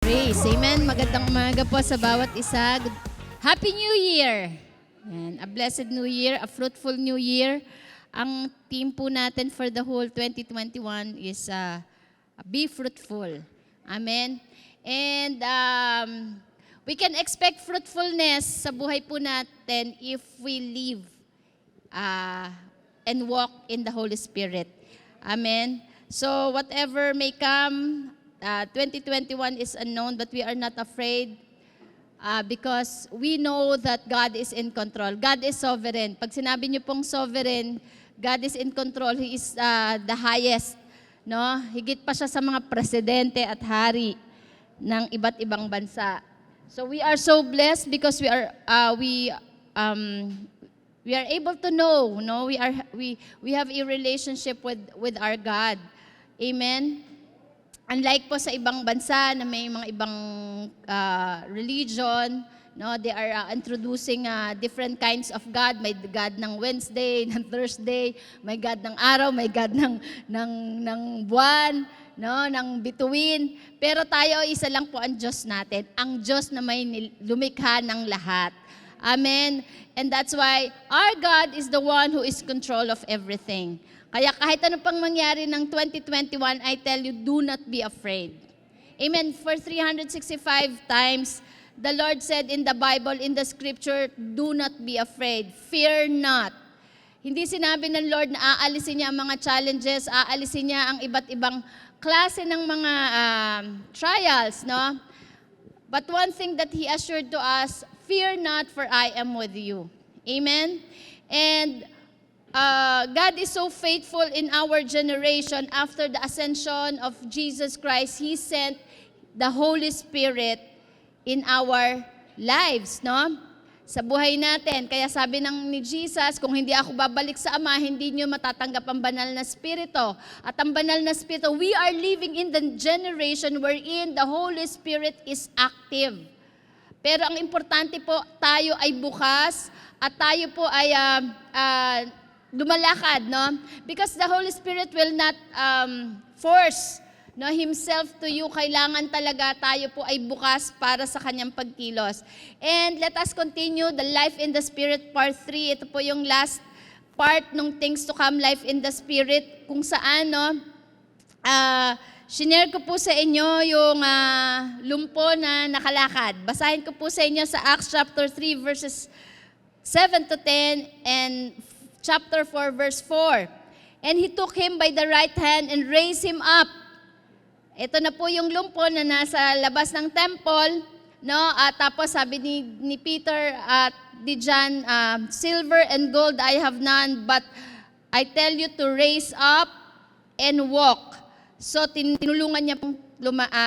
Praise. Amen. Magandang umaga po sa bawat isa. Happy New Year! Yan. A blessed New Year, a fruitful New Year. Ang theme po natin for the whole 2021 is be fruitful. Amen. And we can expect fruitfulness sa buhay po natin if we live and walk in the Holy Spirit. Amen. So whatever may come, 2021 is unknown, but we are not afraid because we know that God is in control. God is sovereign. Pag sinabi niyo pong sovereign, God is in control. He is the highest. No? Higit pa siya sa mga presidente at hari ng iba't ibang bansa. So we are so blessed because we are able to know, no? We have a relationship with our God. Amen. Unlike po sa ibang bansa na may mga ibang religion, no, they are introducing different kinds of God. May God ng Wednesday, ng Thursday, may God ng araw, may God ng buwan, no, ng bituin. Pero tayo, isa lang po ang Diyos natin, ang Diyos na may lumikha ng lahat. Amen. And that's why our God is the one who is control of everything. Kaya kahit ano pang mangyari ng 2021, I tell you, do not be afraid. Amen. For 365 times, the Lord said in the Bible, in the scripture, do not be afraid. Fear not. Hindi sinabi ng Lord na aalisin niya ang mga challenges, aalisin niya ang iba't ibang klase ng mga trials, no? But one thing that He assured to us, fear not, for I am with you. Amen? And God is so faithful in our generation. After the ascension of Jesus Christ, He sent the Holy Spirit in our lives, no? Sa buhay natin. Kaya sabi ni Jesus, kung hindi ako babalik sa Ama, hindi nyo matatanggap ang banal na Espiritu. At ang banal na Espiritu, we are living in the generation wherein the Holy Spirit is active. Pero ang importante po, tayo ay bukas at tayo po ay lumalakad, no? Because the Holy Spirit will not force, no, Himself to you. Kailangan talaga tayo po ay bukas para sa Kanyang pagkilos. And let us continue the Life in the Spirit Part 3. Ito po yung last part ng Things to Come, Life in the Spirit, kung saan, no, shinare ko po sa inyo yung lumpo na nakalakad. Basahin ko po sa inyo sa Acts chapter 3 verses 7 to 10 and chapter 4 verse 4. And He took him by the right hand and raised him up. Ito na po yung lumpo na nasa labas ng temple, no? At tapos sabi ni Peter at ni John, silver and gold I have none, but I tell you to raise up and walk. So tinulungan niya pong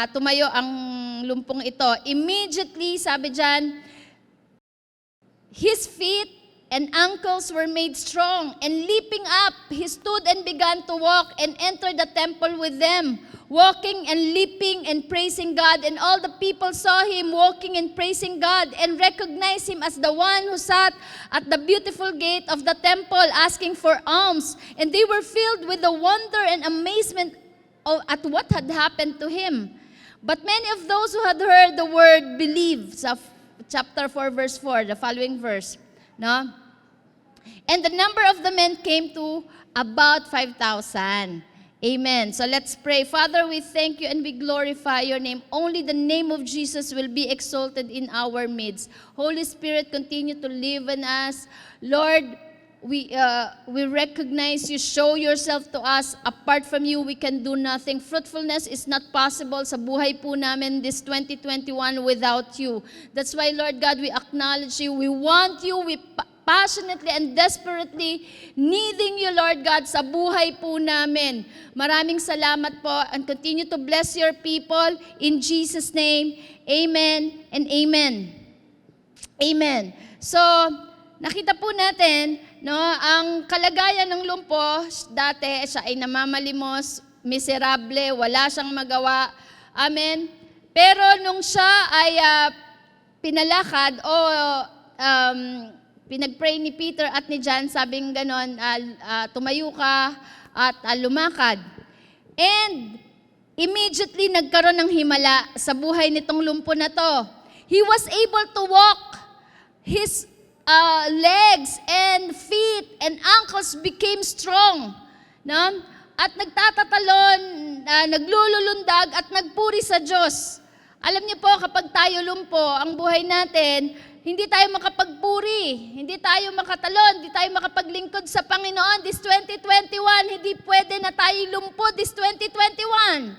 tumayo ang lumpong ito. Immediately, sabi diyan, his feet and ankles were made strong, and leaping up, he stood and began to walk and entered the temple with them, walking and leaping and praising God. And all the people saw him walking and praising God and recognized him as the one who sat at the beautiful gate of the temple asking for alms. And they were filled with the wonder and amazement at what had happened to him. But many of those who had heard the word believed. Sa chapter 4, verse 4, the following verse. No? And the number of the men came to about 5,000. Amen. So let's pray. Father, we thank you and we glorify your name. Only the name of Jesus will be exalted in our midst. Holy Spirit, continue to live in us. Lord, we recognize you. Show yourself to us. Apart from you, we can do nothing. Fruitfulness is not possible sa buhay po namin this 2021 without you. That's why, Lord God, we acknowledge you. We want you. We passionately and desperately needing you, Lord God, sa buhay po namin. Maraming salamat po and continue to bless your people in Jesus' name. Amen and amen. Amen. So, nakita po natin, no, ang kalagayan ng lumpo, dati siya ay namamalimos, miserable, wala siyang magawa. Amen. Pero nung siya ay pinalakad o pinag-pray ni Peter at ni John, sabing ganon, tumayo ka at lumakad. And immediately nagkaroon ng himala sa buhay nitong lumpo na to. He was able to walk. His legs and feet and ankles became strong. No? At nagtatatalon, naglululundag at nagpuri sa Diyos. Alam niyo po, kapag tayo lumpo, ang buhay natin, hindi tayo makapagpuri, hindi tayo makatalon, hindi tayo makapaglingkod sa Panginoon. This 2021, hindi pwede na tayo lumpo this 2021.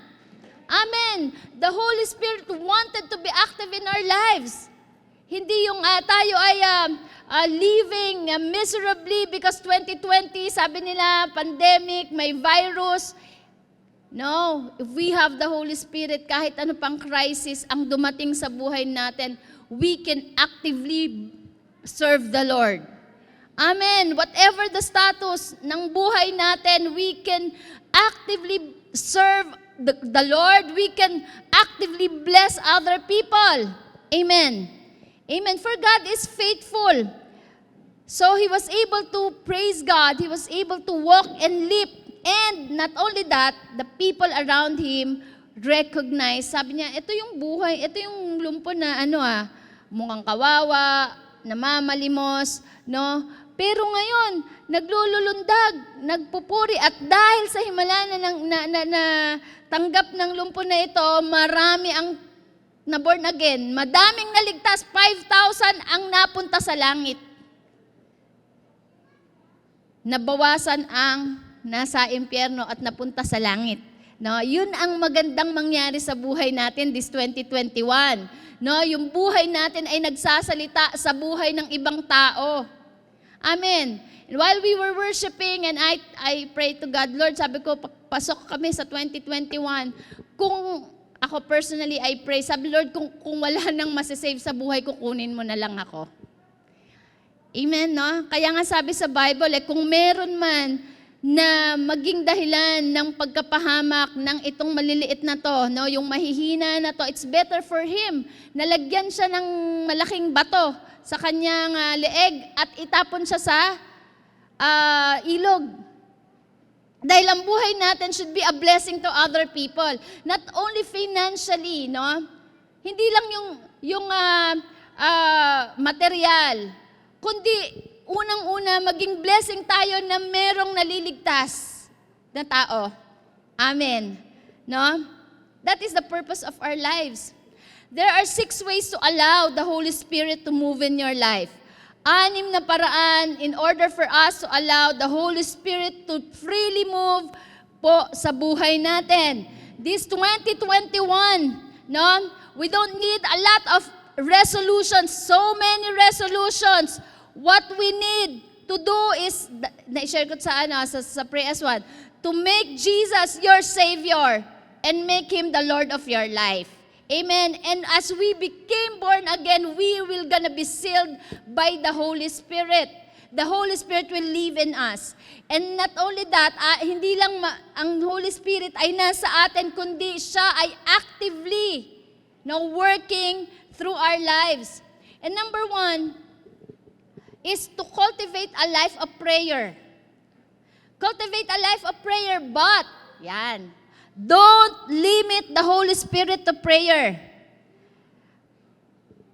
Amen. The Holy Spirit wanted to be active in our lives. Hindi yung tayo ay living miserably because 2020, sabi nila, pandemic, may virus. No, if we have the Holy Spirit, kahit ano pang crisis ang dumating sa buhay natin, we can actively serve the Lord. Amen. Whatever the status ng buhay natin, we can actively serve the Lord. We can actively bless other people. Amen. Amen. For God is faithful. So he was able to praise God. He was able to walk and leap. And not only that, the people around him recognize. Sabi niya, ito yung buhay, ito yung lumpo na mukhang kawawa, namamalimos, no? Pero ngayon, naglululundag, nagpupuri, at dahil sa himala na tanggap ng lumpo na ito, marami ang na born again. Madaming naligtas, 5,000 ang napunta sa langit. Nabawasan ang nasa impyerno at napunta sa langit. No, yun ang magandang mangyari sa buhay natin this 2021. No, yung buhay natin ay nagsasalita sa buhay ng ibang tao. Amen. And while we were worshiping and I pray to God, Lord, sabi ko, pasok kami sa 2021. Kung ako personally, I pray, sabi, Lord, kung wala nang masasave sa buhay ko, kunin mo na lang ako. Amen, no? Kaya nga sabi sa Bible, kung meron man na maging dahilan ng pagkapahamak ng itong maliliit na to, no, yung mahihina na to, it's better for him na lagyan siya ng malaking bato sa kanyang leeg at itapon siya sa ilog. Dahil ang buhay natin should be a blessing to other people. Not only financially, no? Hindi lang yung material, kundi unang-una, maging blessing tayo na merong naliligtas na tao. Amen. No? That is the purpose of our lives. There are 6 ways to allow the Holy Spirit to move in your life. 6 na paraan in order for us to allow the Holy Spirit to freely move po sa buhay natin. This 2021, no? We don't need a lot of resolutions, so many resolutions. What we need to do is, na-share ko sa pray as one, to make Jesus your Savior and make Him the Lord of your life. Amen. And as we became born again, we will gonna be sealed by the Holy Spirit. The Holy Spirit will live in us. And not only that, hindi lang ang Holy Spirit ay nasa atin, kundi siya ay actively working through our lives. And number 1, is to cultivate a life of prayer. Cultivate a life of prayer, but, don't limit the Holy Spirit to prayer.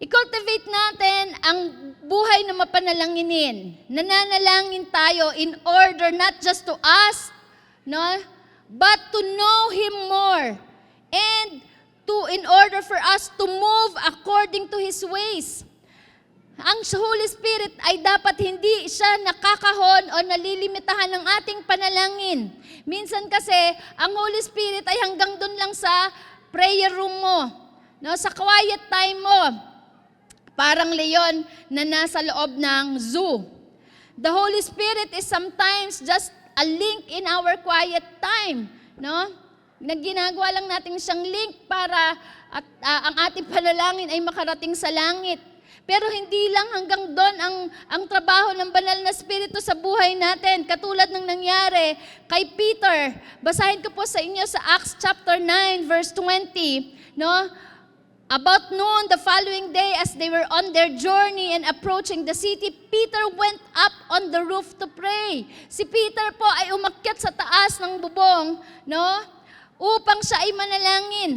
I-cultivate natin ang buhay na mapanalanginin. Nananalangin tayo in order not just to ask, no, but to know Him more. And in order for us to move according to His ways. Ang Holy Spirit ay dapat hindi siya nakakahon o nalilimitahan ng ating panalangin. Minsan kasi, ang Holy Spirit ay hanggang doon lang sa prayer room mo, no, sa quiet time mo. Parang leon na nasa loob ng zoo. The Holy Spirit is sometimes just a link in our quiet time, no? Ginagawa lang natin siyang link para ang ating panalangin ay makarating sa langit. Pero hindi lang hanggang doon ang trabaho ng banal na Espiritu sa buhay natin. Katulad ng nangyari kay Peter. Basahin ko po sa inyo sa Acts chapter 9 verse 20. No? About noon the following day as they were on their journey and approaching the city, Peter went up on the roof to pray. Si Peter po ay umakyat sa taas ng bubong, no? upang siya ay manalangin.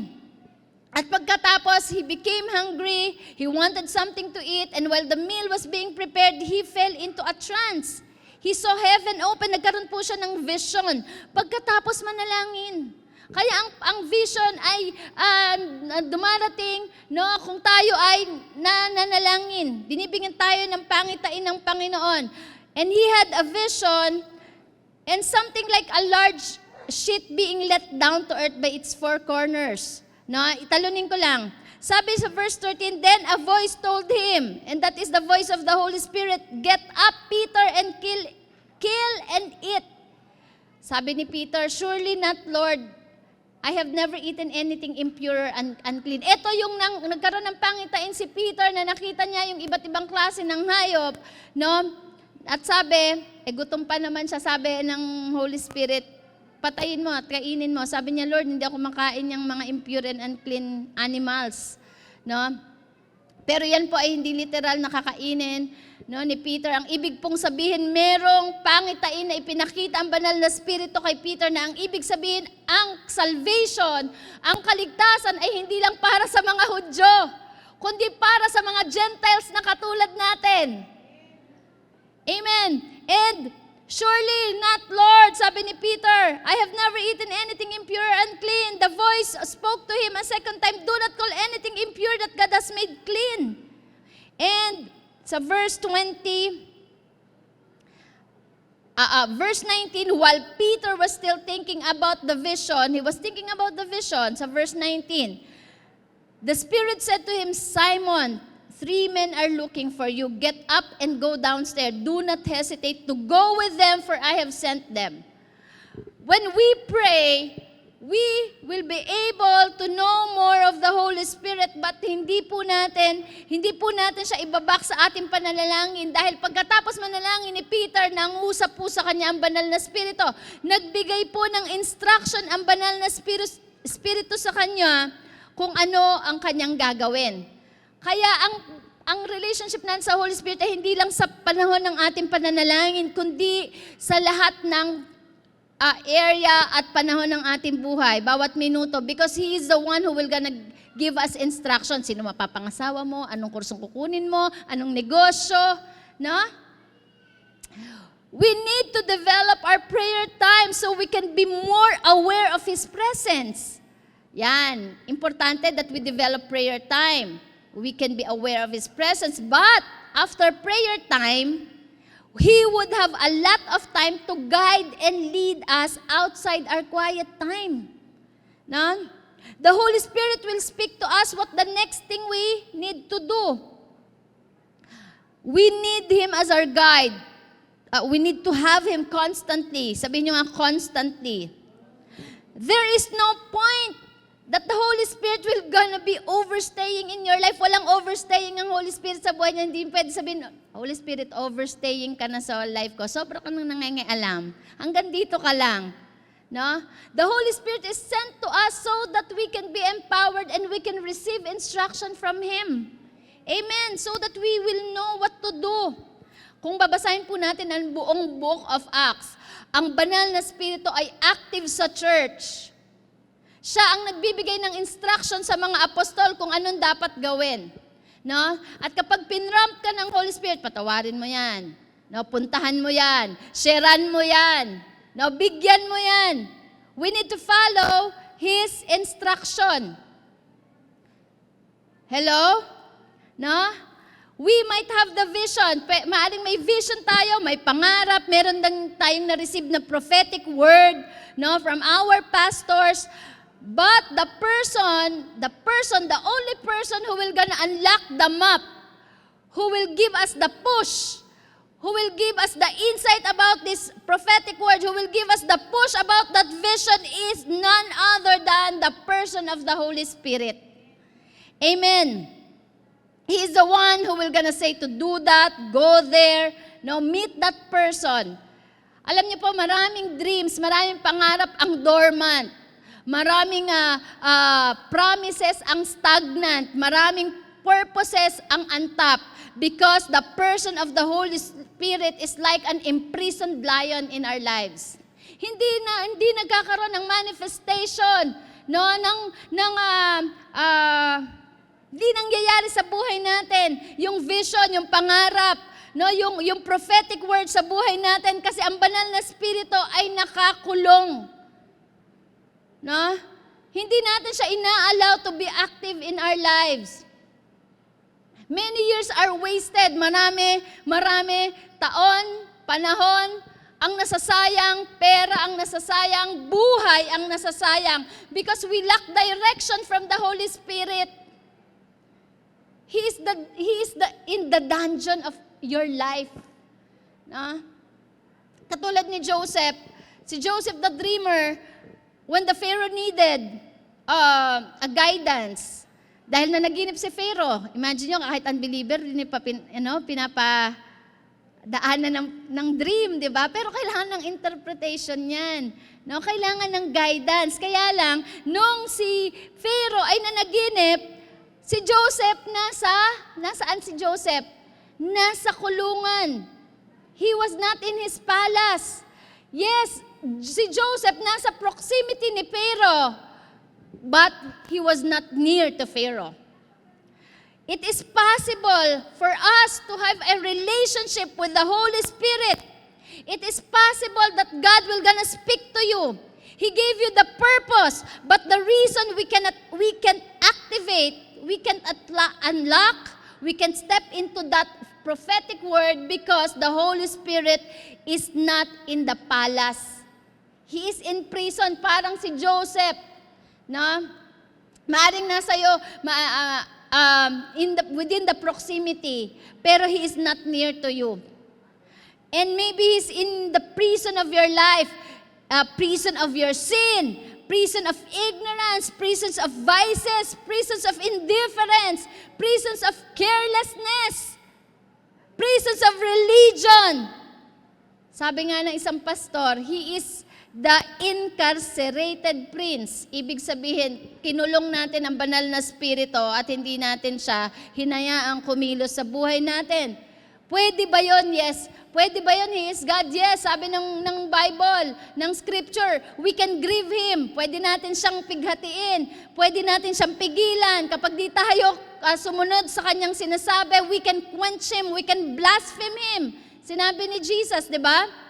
At pagkatapos, he became hungry, he wanted something to eat, and while the meal was being prepared, he fell into a trance. He saw heaven open, nagkaroon po siya ng vision. Pagkatapos manalangin. Kaya ang vision ay dumarating, no, kung tayo ay nananalangin. Binibigyan tayo ng pangitain ng Panginoon. And he had a vision, and something like a large sheet being let down to earth by its four corners. No, italunin ko lang. Sabi sa verse 13, then a voice told him, and that is the voice of the Holy Spirit, get up, Peter, and kill and eat. Sabi ni Peter, surely not, Lord. I have never eaten anything impure and unclean. Ito yung nagkaroon ng pangitain si Peter na nakita niya yung iba't ibang klase ng hayop, no? At sabi, gutom pa naman siya, sabi ng Holy Spirit, patayin mo at kainin mo. Sabi niya, Lord, hindi ako makain yung mga impure and unclean animals. No? Pero yan po ay hindi literal na kakainin, no, ni Peter. Ang ibig pong sabihin, merong pangitain na ipinakita ang banal na spirito kay Peter na ang ibig sabihin, ang salvation, ang kaligtasan ay hindi lang para sa mga Hudyo, kundi para sa mga Gentiles na katulad natin. Amen. And surely not, Lord, sabi ni Peter, I have never eaten anything impure or unclean. The voice spoke to him a second time, do not call anything impure that God has made clean. And sa verse 19, while Peter was still thinking about the vision, he was thinking about the vision, sa verse 19, the Spirit said to him, Simon, 3 men are looking for you. Get up and go downstairs. Do not hesitate to go with them, for I have sent them. When we pray, we will be able to know more of the Holy Spirit, but hindi po natin siya ibabak sa ating panalangin. Dahil pagkatapos manalangin ni Peter, nangusap po sa kanya ang banal na Espiritu. Nagbigay po ng instruction ang banal na Espiritu sa kanya kung ano ang kanyang gagawin. Kaya ang relationship natin sa Holy Spirit ay hindi lang sa panahon ng ating pananalangin, kundi sa lahat ng area at panahon ng ating buhay, bawat minuto, because He is the one who will gonna give us instruction. Sino mapapangasawa mo, anong kursong kukunin mo, anong negosyo, no? We need to develop our prayer time so we can be more aware of His presence. Yan, importante that we develop prayer time. We can be aware of His presence. But after prayer time, He would have a lot of time to guide and lead us outside our quiet time. No? The Holy Spirit will speak to us what the next thing we need to do. We need Him as our guide. We need to have Him constantly. Sabihin niyo nga, constantly. There is no point that the Holy Spirit will gonna be overstaying in your life. Walang overstaying ang Holy Spirit sa buhay niya. Hindi pwede sabihin, Holy Spirit, overstaying ka na sa life ko. Sobra ka nang nangangialam. Hanggang dito ka lang. No? The Holy Spirit is sent to us so that we can be empowered and we can receive instruction from Him. Amen. So that we will know what to do. Kung babasahin po natin ang buong book of Acts, ang banal na Espiritu ay active sa church. Siya ang nagbibigay ng instruction sa mga apostol kung anong dapat gawin. No? At kapag pinrompt ka ng Holy Spirit, patawarin mo yan. No? Puntahan mo yan. Sharean mo yan. No? Bigyan mo yan. We need to follow His instruction. Hello? No? We might have the vision. Maaring may vision tayo, may pangarap, meron tayong na-receive na prophetic word, no, from our pastors. But the only person who will gonna unlock the map, who will give us the push, who will give us the insight about this prophetic word, who will give us the push about that vision is none other than the person of the Holy Spirit. Amen. He is the one who will gonna say to do that, go there, no, meet that person. Alam niyo po, maraming dreams, maraming pangarap ang dormant. Maraming promises ang stagnant. Maraming purposes ang untap. Because the person of the Holy Spirit is like an imprisoned lion in our lives. hindi nagkakaroon ng manifestation, no, hindi nangyayari sa buhay natin yung vision, yung pangarap, no, yung prophetic word sa buhay natin kasi ang banal na espiritu ay nakakulong. No? Hindi natin siya ina-allow to be active in our lives. Many years are wasted. Marami taon, panahon, ang nasasayang, pera ang nasasayang, buhay ang nasasayang because we lack direction from the Holy Spirit. He is in the dungeon of your life. No? Katulad ni Joseph, si Joseph the dreamer, when the Pharaoh needed a guidance, dahil na naginip si Pharaoh, imagine nyo, kahit unbeliever, pinapadaanan ng dream, di ba? Pero kailangan ng interpretation yan. No? Kailangan ng guidance. Kaya lang, nung si Pharaoh ay nanaginip, si Joseph nasaan si Joseph? Nasa kulungan. He was not in his palace. Yes, si Joseph nasa proximity ni Pharaoh, but he was not near to Pharaoh. It is possible for us to have a relationship with the Holy Spirit. It is possible that God will gonna speak to you. He gave you the purpose, but the reason we can activate, we can unlock, we can step into that prophetic word because the Holy Spirit is not in the palace. He is in prison, parang si Joseph. No? Maaring nasa iyo, within the proximity, pero he is not near to you. And maybe he's in the prison of your life, prison of your sin, prison of ignorance, prisons of vices, prisons of indifference, prisons of carelessness, prisons of religion. Sabi nga ng isang pastor, he is the incarcerated prince. Ibig sabihin, kinulong natin ang banal na spirito at hindi natin siya hinayaang kumilos sa buhay natin. Pwede ba yun? Yes. Pwede ba yun? He is God? Yes. Sabi ng Bible, ng Scripture, we can grieve Him. Pwede natin siyang pighatiin. Pwede natin siyang pigilan. Kapag di tayo sumunod sa Kanyang sinasabi, we can quench Him. We can blaspheme Him. Sinabi ni Jesus, di ba?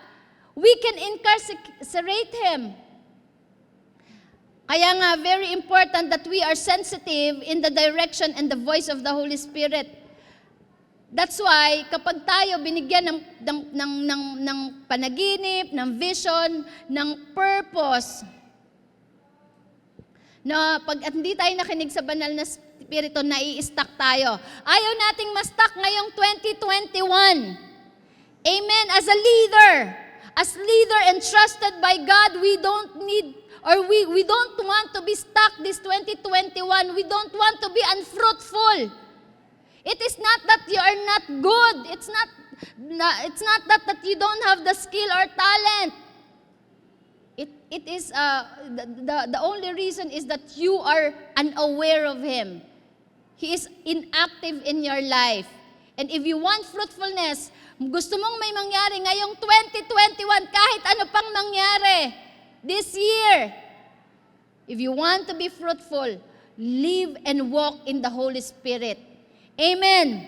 We can incarcerate Him. Kaya nga, very important that we are sensitive in the direction and the voice of the Holy Spirit. That's why, kapag tayo binigyan ng panaginip, ng vision, ng purpose, na pag hindi tayo nakinig sa banal na Espiritu, nai-stuck tayo. Ayaw nating ma-stuck ngayong 2021. Amen? As a leader and trusted by God, we don't need, or we don't want to be stuck this 2021. We don't want to be unfruitful. It is not that you are not good. It's not that you don't have the skill or talent. It is the only reason is that you are unaware of Him. He is inactive in your life. And if you want fruitfulness, gusto mong may mangyari ngayong 2021, kahit ano pang mangyari this year, if you want to be fruitful, live and walk in the Holy Spirit. Amen.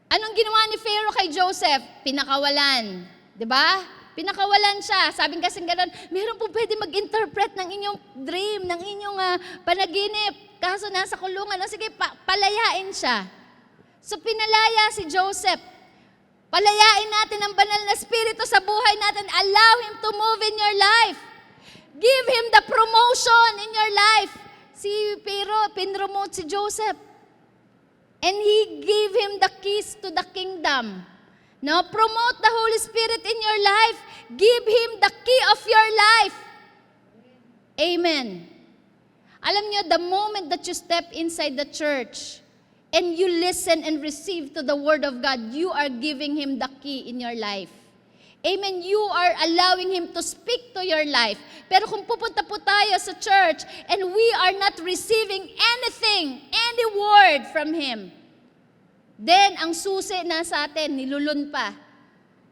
Anong ginawa ni Pharaoh kay Joseph? Pinakawalan. Diba? Pinakawalan siya. Sabi kasing gano'n, meron po pwede mag-interpret ng inyong dream, ng inyong panaginip. Kaso nasa kulungan. O sige, palayain siya. So pinalaya si Joseph. Palayain natin ang banal na spirito sa buhay natin. Allow Him to move in your life. Give Him the promotion in your life. Si Pharaoh, pinromote si Joseph. And he gave him the keys to the kingdom. Now, promote the Holy Spirit in your life. Give Him the key of your life. Amen. Alam niyo, the moment that you step inside the church, and you listen and receive to the Word of God, you are giving Him the key in your life. Amen. You are allowing Him to speak to your life. Pero kung pupunta po tayo sa church and we are not receiving anything, any word from Him, then ang susi na sa atin, nilulun pa.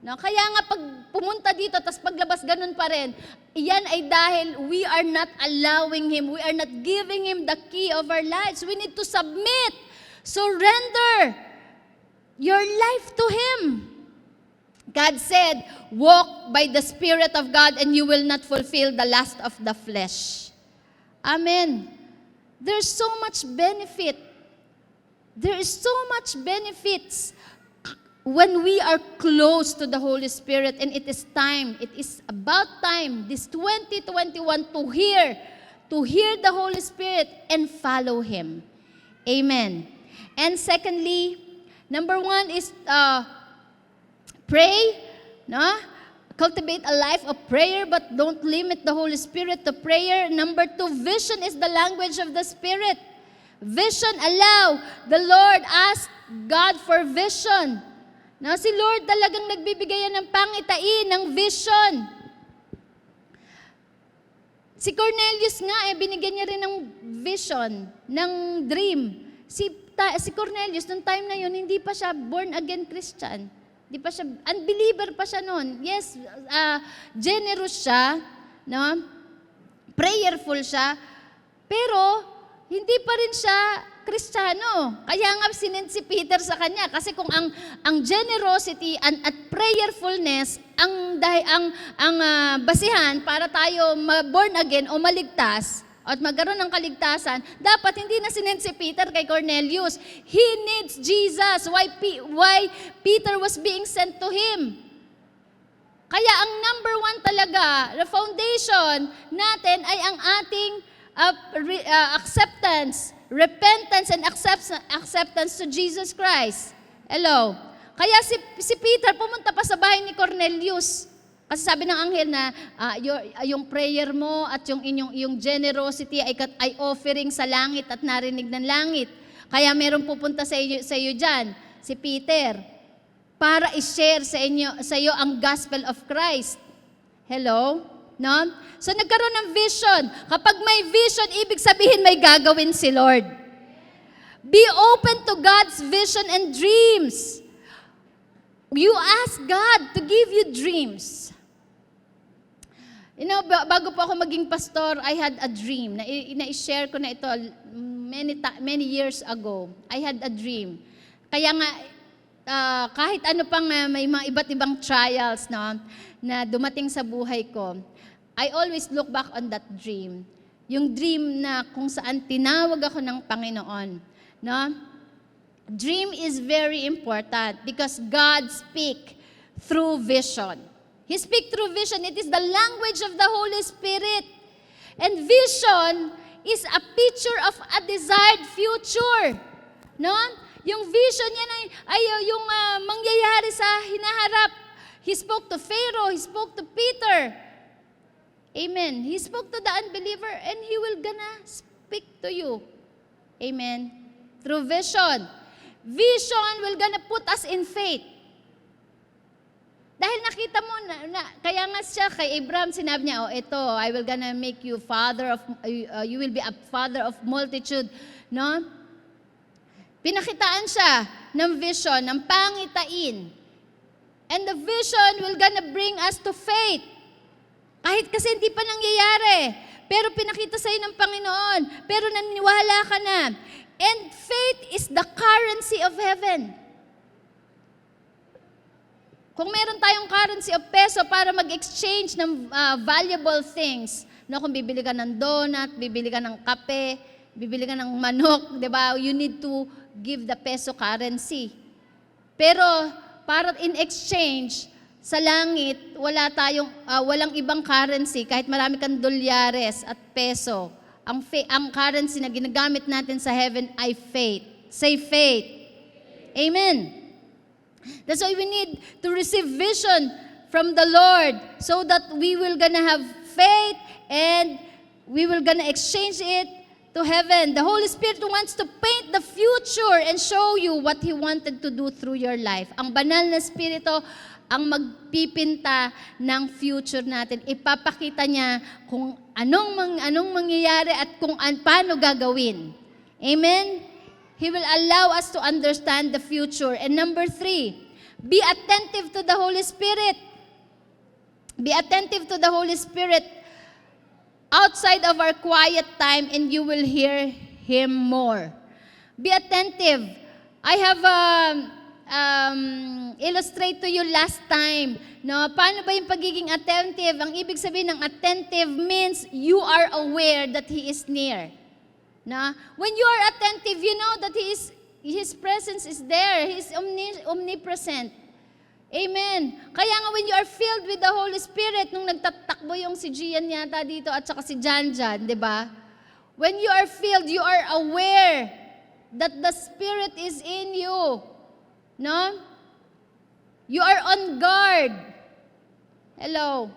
No? Kaya nga pag pumunta dito, tapos paglabas ganun pa rin, iyan ay dahil we are not allowing Him, we are not giving Him the key of our lives. We need to submit, surrender your life to Him. God said, walk by the Spirit of God and you will not fulfill the lust of the flesh. Amen. There's so much benefit. There is so much benefits when we are close to the Holy Spirit, and it is about time, this 2021, to hear the Holy Spirit and follow Him. Amen. And secondly, number 1 is pray, no? Cultivate a life of prayer, but don't limit the Holy Spirit to prayer. Number 2, vision is the language of the Spirit. Vision, allow the Lord, ask God for vision. Na si Lord talagang nagbibigay yan ng pangitain, ng vision. Si Cornelius nga, binigyan niya rin ng vision, ng dream. Si Cornelius, nung time na yun, hindi pa siya born-again Christian. Hindi pa siya, unbeliever pa siya noon. Yes, generous siya, no? Prayerful siya, pero hindi pa rin siya Kristiyano. Kaya nga sinend si Peter sa kanya kasi kung ang generosity at prayerfulness ang basihan para tayo born again o maligtas at magkaroon ng kaligtasan, dapat hindi na sinend si Peter kay Cornelius. He needs Jesus. Why Peter was being sent to him? Kaya ang number 1 talaga, the foundation natin ay ang ating acceptance, repentance and acceptance to Jesus Christ. Hello. Kaya si Peter pumunta pa sa bahay ni Cornelius. Kasi sabi ng anghel na yung prayer mo at yung generosity ay offering sa langit at narinig ng langit. Kaya meron pupunta sa iyo diyan, si Peter, para i-share sa iyo ang gospel of Christ. Hello? No? So nagkaroon ng vision. Kapag may vision, ibig sabihin may gagawin si Lord. Be open to God's vision and dreams. You ask God to give you dreams. You know, bago po ako maging pastor, I had a dream. Na-share ko na ito many years ago. I had a dream. Kaya nga, kahit ano pang may mga iba't ibang trials, no, na dumating sa buhay ko, I always look back on that dream. Yung dream na kung saan tinawag ako ng Panginoon. No? Dream is very important because God speaks through vision. He speaks through vision. It is the language of the Holy Spirit. And vision is a picture of a desired future. No? Yung vision yan ay yung mangyayari sa hinaharap. He spoke to Pharaoh, he spoke to Peter. Amen. He spoke to the unbeliever and He will gonna speak to you. Amen. Through vision. Vision will gonna put us in faith. Dahil nakita mo kaya nga siya kay Abraham sinabi niya, ito, I will gonna make you you will be a father of multitude. No? Pinakitaan siya ng vision, ng pangitain. And the vision will gonna bring us to faith. Kahit kasi hindi pa nangyayari. Pero pinakita sa'yo ng Panginoon. Pero naniniwala ka na. And faith is the currency of heaven. Kung meron tayong currency of peso para mag-exchange ng valuable things, no, kung bibili ka ng donut, bibili ka ng kape, bibili ka ng manok, di ba? You need to give the peso currency. Pero para in exchange, sa langit, walang ibang currency, kahit marami kang dolyares at peso. Ang currency na ginagamit natin sa heaven ay faith. Say faith. Amen. That's why we need to receive vision from the Lord so that we will gonna have faith and we will gonna exchange it to heaven. The Holy Spirit wants to paint the future and show you what He wanted to do through your life. Ang banal na Espiritu ang magpipinta ng future natin. Ipapakita niya kung anong mangyayari at kung paano gagawin. Amen? He will allow us to understand the future. And number 3, Be attentive to the Holy Spirit. Be attentive to the Holy Spirit outside of our quiet time and you will hear Him more. Be attentive. I have illustrate to you last time. No, paano ba yung pagiging attentive? Ang ibig sabihin ng attentive means you are aware that He is near. No? When you are attentive, you know that His presence is there. He is omnipresent. Amen. Kaya nga when you are filled with the Holy Spirit, nung nagtatakbo yung si Gian yata dito at saka si Janjan, di ba? When you are filled, you are aware that the Spirit is in you. No? You are on guard. Hello.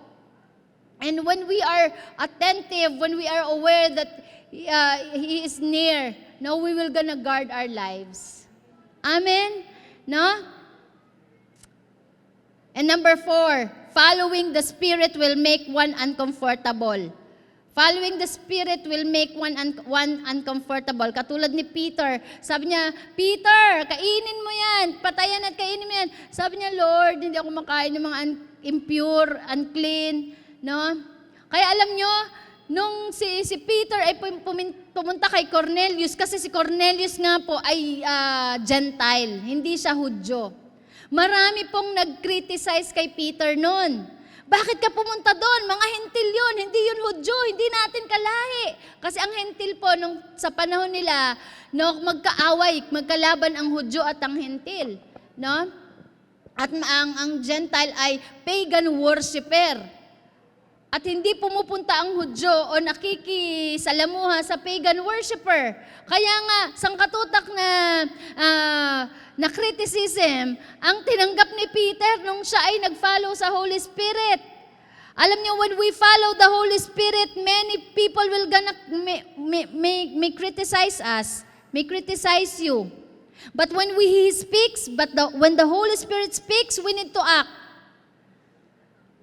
And when we are attentive, when we are aware that He is near, no, we will gonna guard our lives. Amen? No? And number 4, following the Spirit will make one uncomfortable. Following the Spirit will make one uncomfortable. Katulad ni Peter, sabi niya, Peter, kainin mo yan, patayan at kainin mo yan. Sabi niya, Lord, hindi ako makain ng mga impure, unclean. No? Kaya alam niyo, nung si Peter ay pumunta kay Cornelius, kasi si Cornelius nga po ay Gentile, hindi siya Hudyo. Marami pong nag-criticize kay Peter noon. Bakit ka pumunta doon? Mga hentil yun, hindi yun Hudyo, hindi natin kalahi. Kasi ang hentil po, sa panahon nila, no, magkaaway, magkalaban ang Hudyo at ang hentil. No? At ang Gentile ay pagan worshipper. At hindi pumupunta ang Hudyo o nakikisalamuha sa pagan worshipper. Kaya nga, sangkatutak na criticism, ang tinanggap ni Peter nung siya ay nag-follow sa Holy Spirit. Alam niyo, when we follow the Holy Spirit, many people will may criticize us, may criticize you. But when He speaks, when the Holy Spirit speaks, we need to act.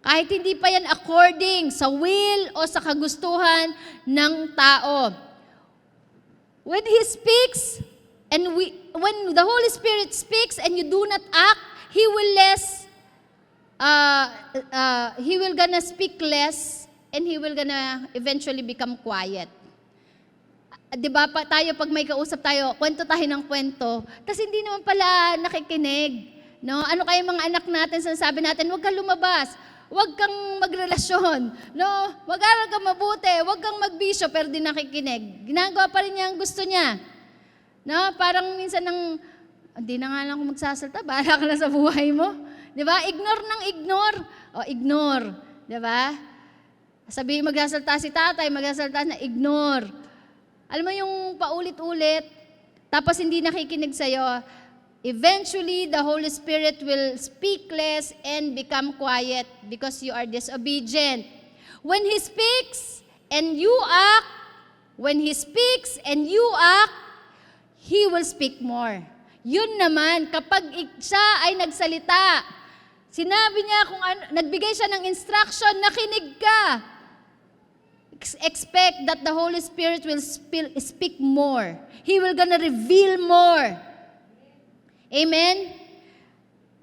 Kahit hindi pa yan according sa will o sa kagustuhan ng tao. When He speaks, and when the Holy Spirit speaks and you do not act, He will gonna speak less and He will gonna eventually become quiet. Diba, tayo pag may kausap tayo, kwento tayo ng kwento, tas hindi naman pala nakikinig. No? Ano kaya mga anak natin, sinasabi natin, huwag kang lumabas, huwag kang magrelasyon, no? Mag-aral kang mabuti, huwag kang magbisyo, pero di nakikinig. Ginagawa pa rin niya ang gusto niya. No? Parang minsan hindi na nga lang ako magsasalta, bahala ka na sa buhay mo. Di ba? Ignore ng ignore. O, ignore. Di ba? Sabihin, magsasalta si tatay, magsasalta na ignore. Alam mo yung paulit-ulit, tapos hindi nakikinig sa'yo, eventually, the Holy Spirit will speak less and become quiet because you are disobedient. When He speaks and you act, He will speak more. Yun naman, kapag siya ay nagsalita, sinabi niya kung ano, nagbigay siya ng instruction, nakinig ka. Expect that the Holy Spirit will speak more. He will gonna reveal more. Amen?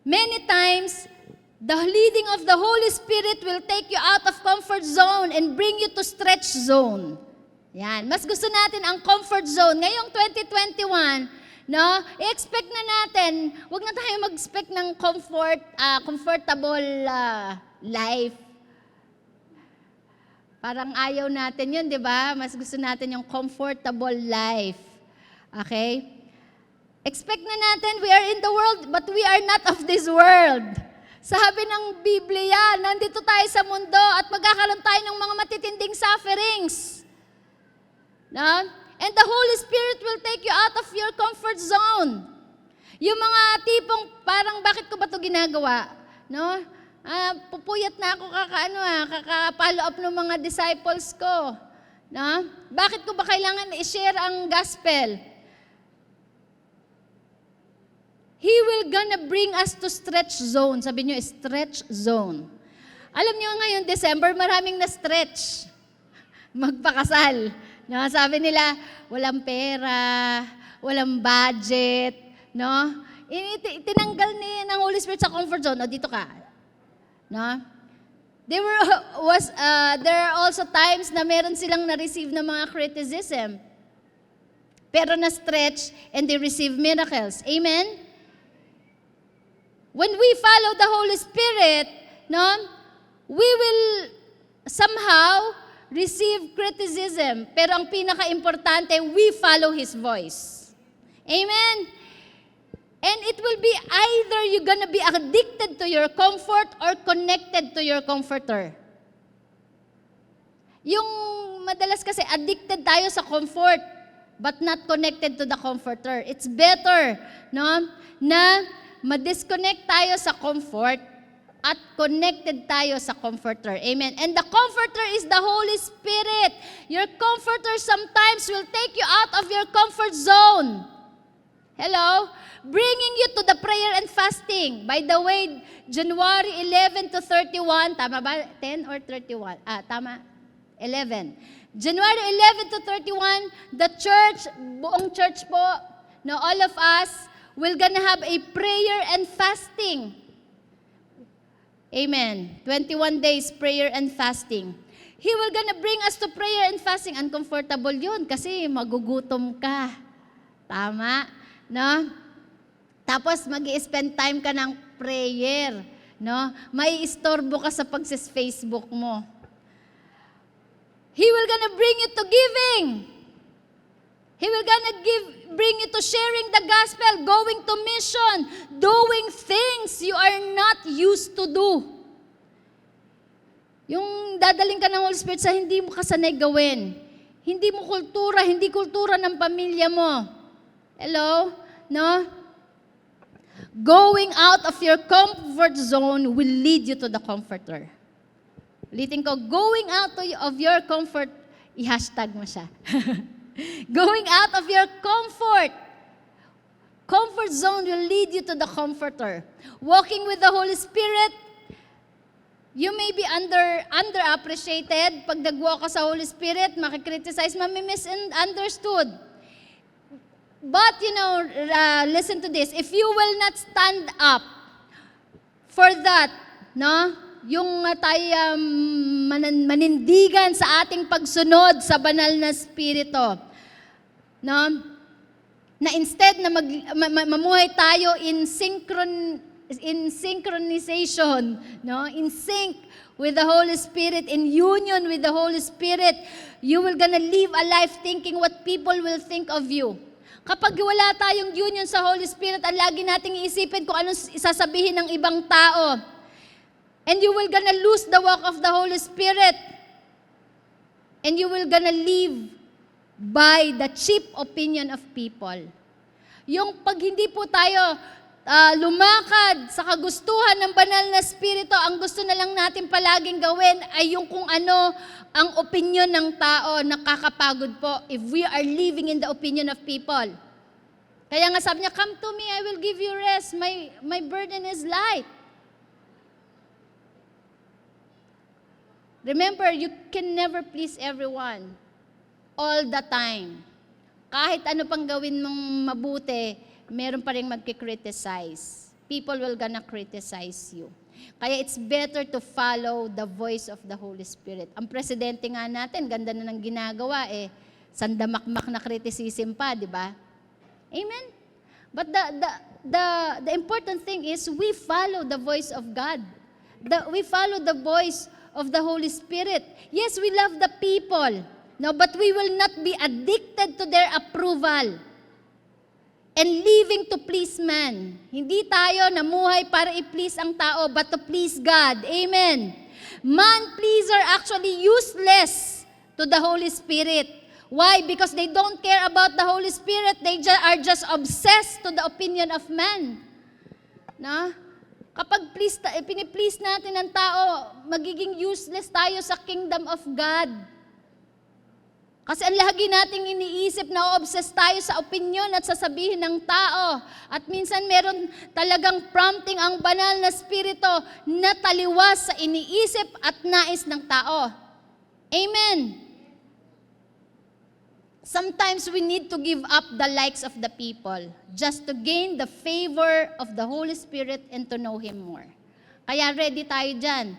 Many times, the leading of the Holy Spirit will take you out of comfort zone and bring you to stretch zone. Yan. Mas gusto natin ang comfort zone. Ngayong 2021, no, i-expect na natin, wag na tayo mag-expect ng comfortable life. Parang ayaw natin yun, di ba? Mas gusto natin yung comfortable life. Okay? Expect na natin, we are in the world, but we are not of this world. Sabi ng Biblia, nandito tayo sa mundo at magkakaroon tayo ng mga matitinding sufferings. No? And the Holy Spirit will take you out of your comfort zone. Yung mga tipong parang bakit ko ba ito ginagawa? No? Pupuyat na ako kaka-follow up ng mga disciples ko. No? Bakit ko ba kailangan i-share ang gospel? He will gonna bring us to stretch zone. Sabi niyo, stretch zone. Alam niyo ngayon, December, maraming na-stretch. Magpakasal. No? Sabi nila, walang pera, walang budget. No? Tinanggal ng Holy Spirit sa comfort zone. O, dito ka. No? There are also times na meron silang na-receive na mga criticism. Pero na-stretch and they receive miracles. Amen? When we follow the Holy Spirit, no, we will somehow receive criticism. Pero ang pinaka-importante, we follow His voice. Amen? And it will be either you're gonna be addicted to your comfort or connected to your comforter. Yung madalas kasi addicted tayo sa comfort, but not connected to the comforter. It's better, no, na ma-disconnect tayo sa comfort at connected tayo sa comforter. Amen. And the comforter is the Holy Spirit. Your comforter sometimes will take you out of your comfort zone. Hello? Bringing you to the prayer and fasting. By the way, January 11 to 31, tama ba? 10 or 31? Tama. 11. January 11 to 31, the church, buong church po, no, all of us, we're gonna have a prayer and fasting. Amen. 21 days prayer and fasting. He will gonna bring us to prayer and fasting. Uncomfortable yun kasi magugutom ka. Tama? No? Tapos mag-i-spend time ka ng prayer. No? May istorbo ka sa pagsis-Facebook mo. He will gonna bring you to giving. He will gonna bring you to sharing the gospel, going to mission, doing things you are not used to do. Yung dadaling ka ng Holy Spirit sa hindi mo kasanay gawin. Hindi mo kultura, hindi kultura ng pamilya mo. Hello? No? Going out of your comfort zone will lead you to the comforter. Ulitin ko, going out of your comfort, i-hashtag mo siya. Going out of your comfort zone will lead you to the comforter. Walking with the Holy Spirit, you may be underappreciated. Pag nag-walk ka sa Holy Spirit, makikriticize, mami-misunderstood. But, listen to this. If you will not stand up for that, no? Yung tayo manindigan sa ating pagsunod sa banal na Espiritu, no? Na instead na mamuhay tayo in synchronization, no? In sync with the Holy Spirit, in union with the Holy Spirit, you will gonna live a life thinking what people will think of you. Kapag wala tayong union sa Holy Spirit, ang lagi nating iisipin kung anong isasabihin ng ibang tao. And you will gonna lose the walk of the Holy Spirit. And you will gonna live by the cheap opinion of people. Yung pag hindi po tayo lumakad sa kagustuhan ng banal na Espiritu, ang gusto na lang natin palaging gawin ay yung kung ano ang opinion ng tao, nakakapagod po if we are living in the opinion of people. Kaya nga sabi niya, come to me, I will give you rest. My burden is light. Remember, you can never please everyone all the time. Kahit ano pang gawin mong mabuti, meron pa rin magkikriticize. People will gonna criticize you. Kaya it's better to follow the voice of the Holy Spirit. Ang presidente nga natin, ganda na ng ginagawa sandamakmak na criticism pa, di ba? Amen? But the important thing is we follow the voice of God. We follow the voice of the Holy Spirit. Yes, we love the people, no, but we will not be addicted to their approval and living to please man. Hindi tayo namuhay para i-please ang tao, but to please God. Amen. Man-pleaser actually useless to the Holy Spirit. Why? Because they don't care about the Holy Spirit. They are just obsessed to the opinion of man. No? Kapag piniplease natin ang tao, magiging useless tayo sa kingdom of God. Kasi ang lagi nating iniisip na obsess tayo sa opinion at sasabihin ng tao. At minsan meron talagang prompting ang banal na Espiritu na taliwas sa iniisip at nais ng tao. Amen. Sometimes we need to give up the likes of the people just to gain the favor of the Holy Spirit and to know Him more. Kaya ready tayo dyan.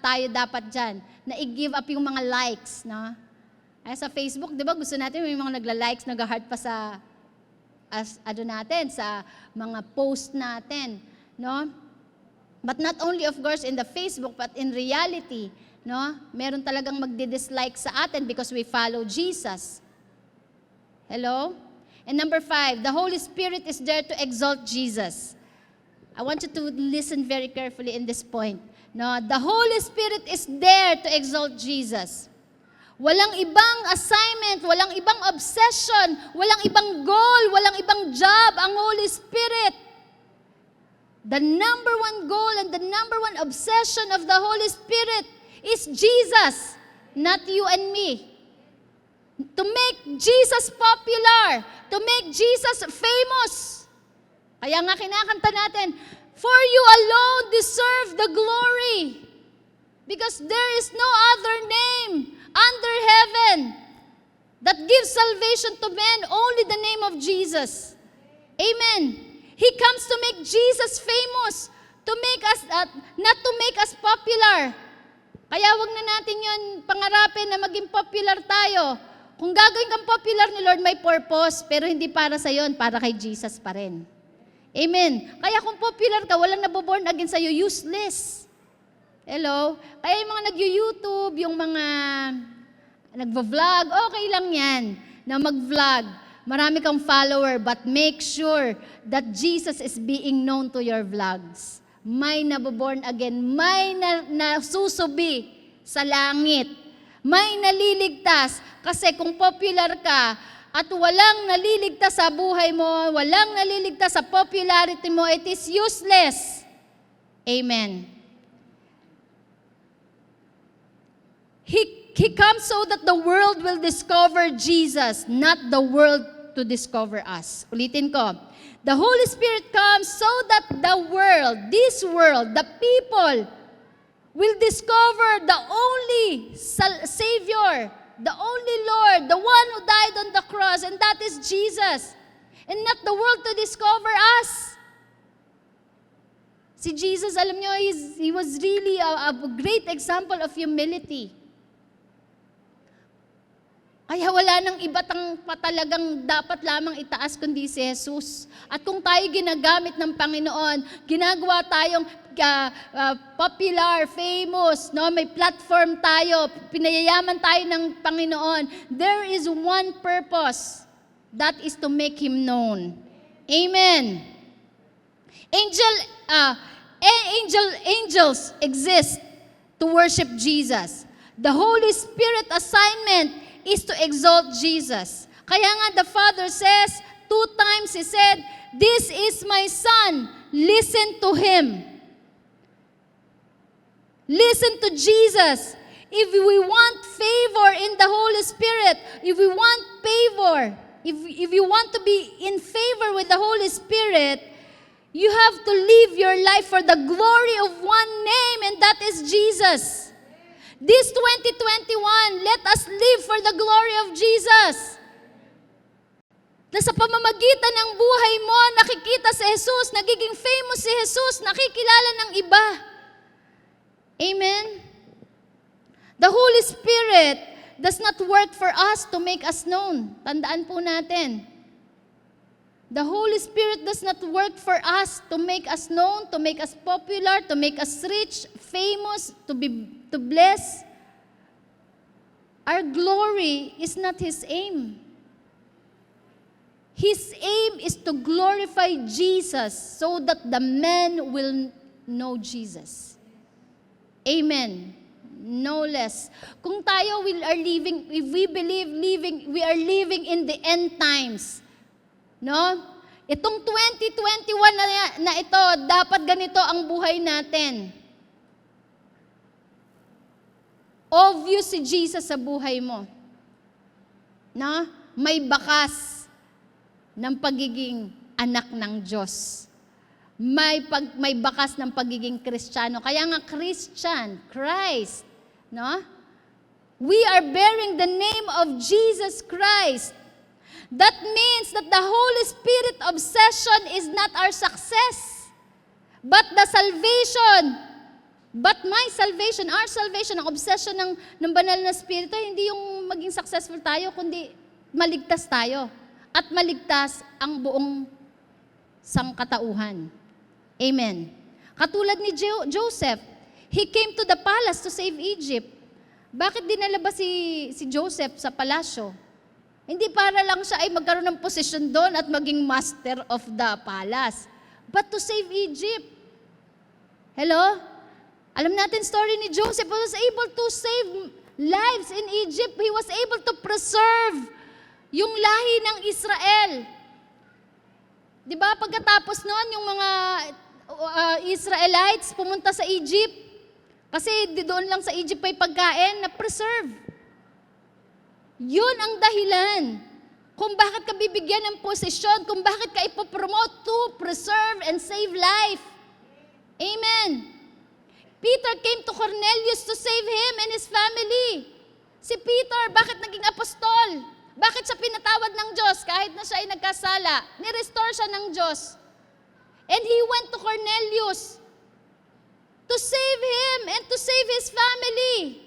Tayo dapat dyan na i-give up yung mga likes. No? Ay, sa Facebook, di ba gusto natin may mga nagla-likes, nag-heart pa sa sa mga post natin. No? But not only of course in the Facebook, but in reality, no? Meron talagang magdi-dislike sa atin because we follow Jesus. Hello? And number 5, the Holy Spirit is there to exalt Jesus. I want you to listen very carefully in this point. No, the Holy Spirit is there to exalt Jesus. Walang ibang assignment, walang ibang obsession, walang ibang goal, walang ibang job ang Holy Spirit. The number one goal and the number one obsession of the Holy Spirit is Jesus, not you and me. To make Jesus popular, to make Jesus famous. Kaya nga kinakanta natin, for you alone deserve the glory. Because there is no other name under heaven that gives salvation to men, only the name of Jesus. Amen. He comes to make Jesus famous, to make us, not to make us popular. Kaya wag na natin yun pangarapin na maging popular tayo. Kung gagawin kang popular ni Lord, may purpose, pero hindi para sa yon, para kay Jesus pa rin. Amen. Kaya kung popular ka, walang naboborn again sa'yo, useless. Hello? Kaya yung mga nag-YouTube, yung mga nagvo-vlog, okay lang yan na mag-vlog. Marami kang follower, but make sure that Jesus is being known to your vlogs. May naboborn again, may nasusubi sa langit, may naliligtas. Kasi kung popular ka at walang naliligtas sa buhay mo, walang naliligtas sa popularity mo, it is useless. Amen. He comes so that the world will discover Jesus, not the world to discover us. Ulitin ko. The Holy Spirit comes so that the world, this world, the people, will discover the only Savior, the only Lord, the one who died on the cross, and that is Jesus. And not the world to discover us. Si Jesus, alam nyo, he was really a great example of humility. Kaya wala nang iba talagang dapat lamang itaas kundi si Jesus. At kung tayo ginagamit ng Panginoon, ginagawa tayong popular, famous, no? May platform tayo, pinayayaman tayo ng Panginoon. There is one purpose. That is to make Him known. Amen. Angels exist to worship Jesus. The Holy Spirit assignment is to exalt Jesus. Kaya nga the Father says, 2 times He said, "This is my Son, listen to Him." Listen to Jesus. If we want favor in the Holy Spirit, if we want favor, if you want to be in favor with the Holy Spirit, you have to live your life for the glory of one name, and that is Jesus. This 2021, let us live for the glory of Jesus. Na sa pamamagitan ng buhay mo, nakikita si Jesus, nagiging famous si Jesus, nakikilala ng iba. Amen? The Holy Spirit does not work for us to make us known. Tandaan po natin. The Holy Spirit does not work for us to make us known, to make us popular, to make us rich, famous, to bless. Our glory is not His aim. His aim is to glorify Jesus so that the men will know Jesus. Amen. No less. Kung tayo are living, if we believe we are living in the end times. No? Itong 2021 na ito, dapat ganito ang buhay natin. Obvious si Jesus sa buhay mo. No? May bakas ng pagiging anak ng Diyos. May bakas ng pagiging Kristiyano. Kaya nga Christian, Christ, no? We are bearing the name of Jesus Christ. That means that the Holy Spirit obsession is not our success, but the salvation. But my salvation, our salvation, ang obsession ng banal na Espiritu, hindi yung maging successful tayo, kundi maligtas tayo. At maligtas ang buong sangkatauhan. Amen. Katulad ni Joseph, he came to the palace to save Egypt. Bakit dinala ba si Joseph sa palasyo? Hindi para lang siya ay magkaroon ng posisyon doon at maging master of the palace, but to save Egypt. Hello? Alam natin story ni Joseph. He was able to save lives in Egypt. He was able to preserve yung lahi ng Israel. Di ba pagkatapos noon, yung mga Israelites pumunta sa Egypt, kasi doon lang sa Egypt ay pagkain na preserve. Yun ang dahilan kung bakit ka bibigyan ng posisyon, kung bakit ka ipopromote to preserve and save life. Amen. Peter came to Cornelius to save him and his family. Si Peter, bakit naging apostol? Bakit siya pinatawad ng Diyos kahit na siya ay nagkasala? Ni-restore siya ng Diyos. And he went to Cornelius to save him and to save his family.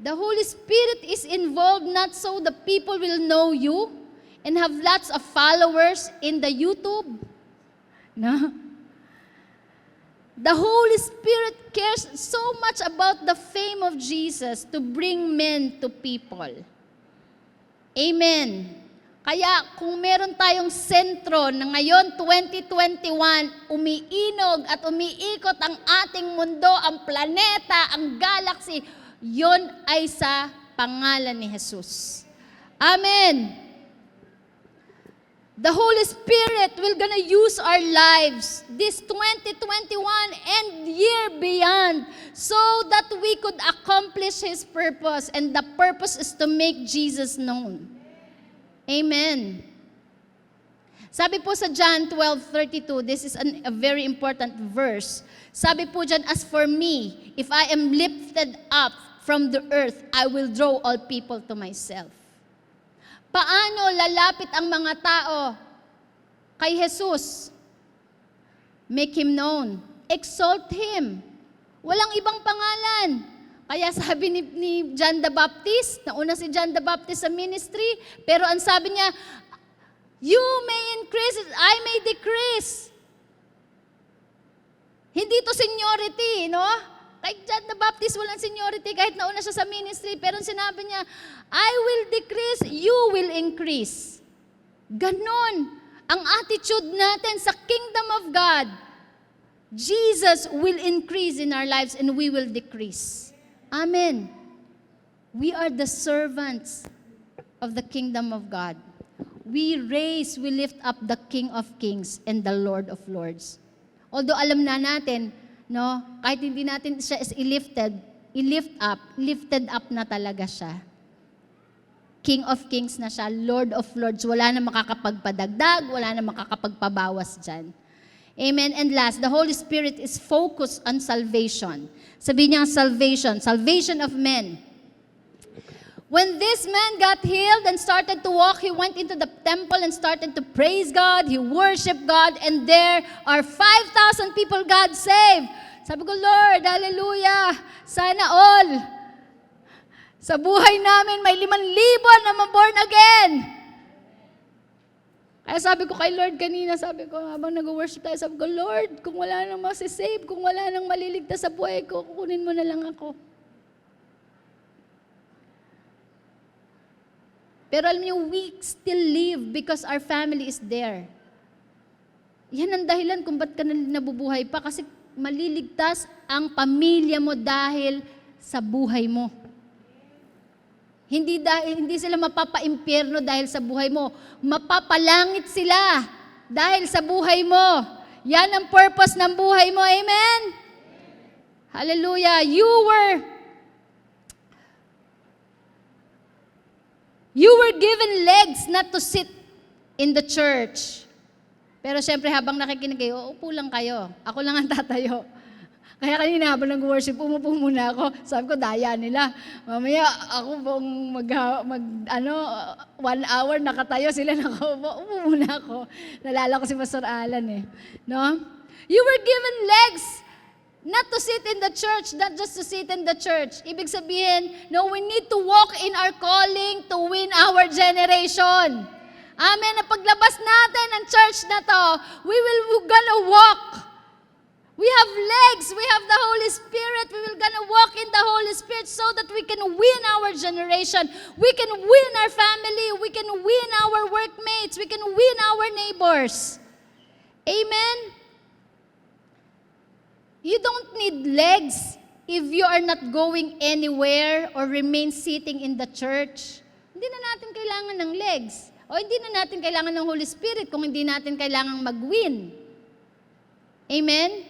The Holy Spirit is involved not so the people will know you and have lots of followers in the YouTube. No? The Holy Spirit cares so much about the fame of Jesus to bring men to people. Amen. Kaya kung meron tayong sentro na ngayon 2021, umiinog at umiikot ang ating mundo, ang planeta, ang galaxy, yon ay sa pangalan ni Jesus. Amen. The Holy Spirit will gonna use our lives this 2021 and year beyond so that we could accomplish His purpose, and the purpose is to make Jesus known. Amen. Sabi po sa John 12:32, this is a very important verse. Sabi po dyan, as for me, if I am lifted up from the earth, I will draw all people to myself. Paano lalapit ang mga tao kay Jesus? Make Him known. Exalt Him. Walang ibang pangalan. Kaya sabi ni John the Baptist, nauna si John the Baptist sa ministry, pero ang sabi niya, you may increase, I may decrease. Hindi to seniority, no? Kay John the Baptist, walang seniority kahit nauna siya sa ministry. Pero sinabi niya, I will decrease, you will increase. Ganon ang attitude natin sa kingdom of God. Jesus will increase in our lives and we will decrease. Amen. We are the servants of the kingdom of God. We lift up the King of Kings and the Lord of Lords. Although alam na natin, no, kahit hindi natin siya is lifted up na talaga siya. King of Kings na siya, Lord of Lords. Wala na makakapagpadagdag, wala na makakapagpabawas dyan. Amen. And last, the Holy Spirit is focused on salvation. Sabihin niya salvation of men. When this man got healed and started to walk, he went into the temple and started to praise God. He worshiped God, and there are 5,000 people God saved. Sabi ko, Lord, hallelujah, sana all. Sa buhay namin, may 5,000 na ma-born again. Kaya sabi ko kay Lord kanina, sabi ko, habang nag-worship tayo, sabi ko, Lord, kung wala nang masisave, kung wala nang maliligtas sa buhay ko, kukunin mo na lang ako. Pero alam niyo, we still live because our family is there. Yan ang dahilan kung ba't ka nabubuhay pa. Kasi maliligtas ang pamilya mo dahil sa buhay mo. Hindi sila mapapaimpyerno dahil sa buhay mo. Mapapalangit sila dahil sa buhay mo. Yan ang purpose ng buhay mo. Amen? Hallelujah. You were given legs not to sit in the church. Pero syempre habang nakikinig kayo, upo lang kayo. Ako lang ang tatayo. Kaya kanina habang nag-worship, umupo muna ako. Sabi ko, daya nila. Mamaya ako pong 1 hour nakatayo, sila nakaupo. Upo muna ako. Nalala ko si Pastor Alan eh. No? You were given legs not to sit in the church, not just to sit in the church. Ibig sabihin, no, we need to walk in our calling to win our generation. Amen. Na paglabas natin ng church na to, we're gonna walk. We have legs, we have the Holy Spirit, we will gonna walk in the Holy Spirit so that we can win our generation, we can win our family, we can win our workmates, we can win our neighbors. Amen? You don't need legs if you are not going anywhere or remain sitting in the church. Hindi na natin kailangan ng legs. O hindi na natin kailangan ng Holy Spirit kung hindi natin kailangan mag-win. Amen?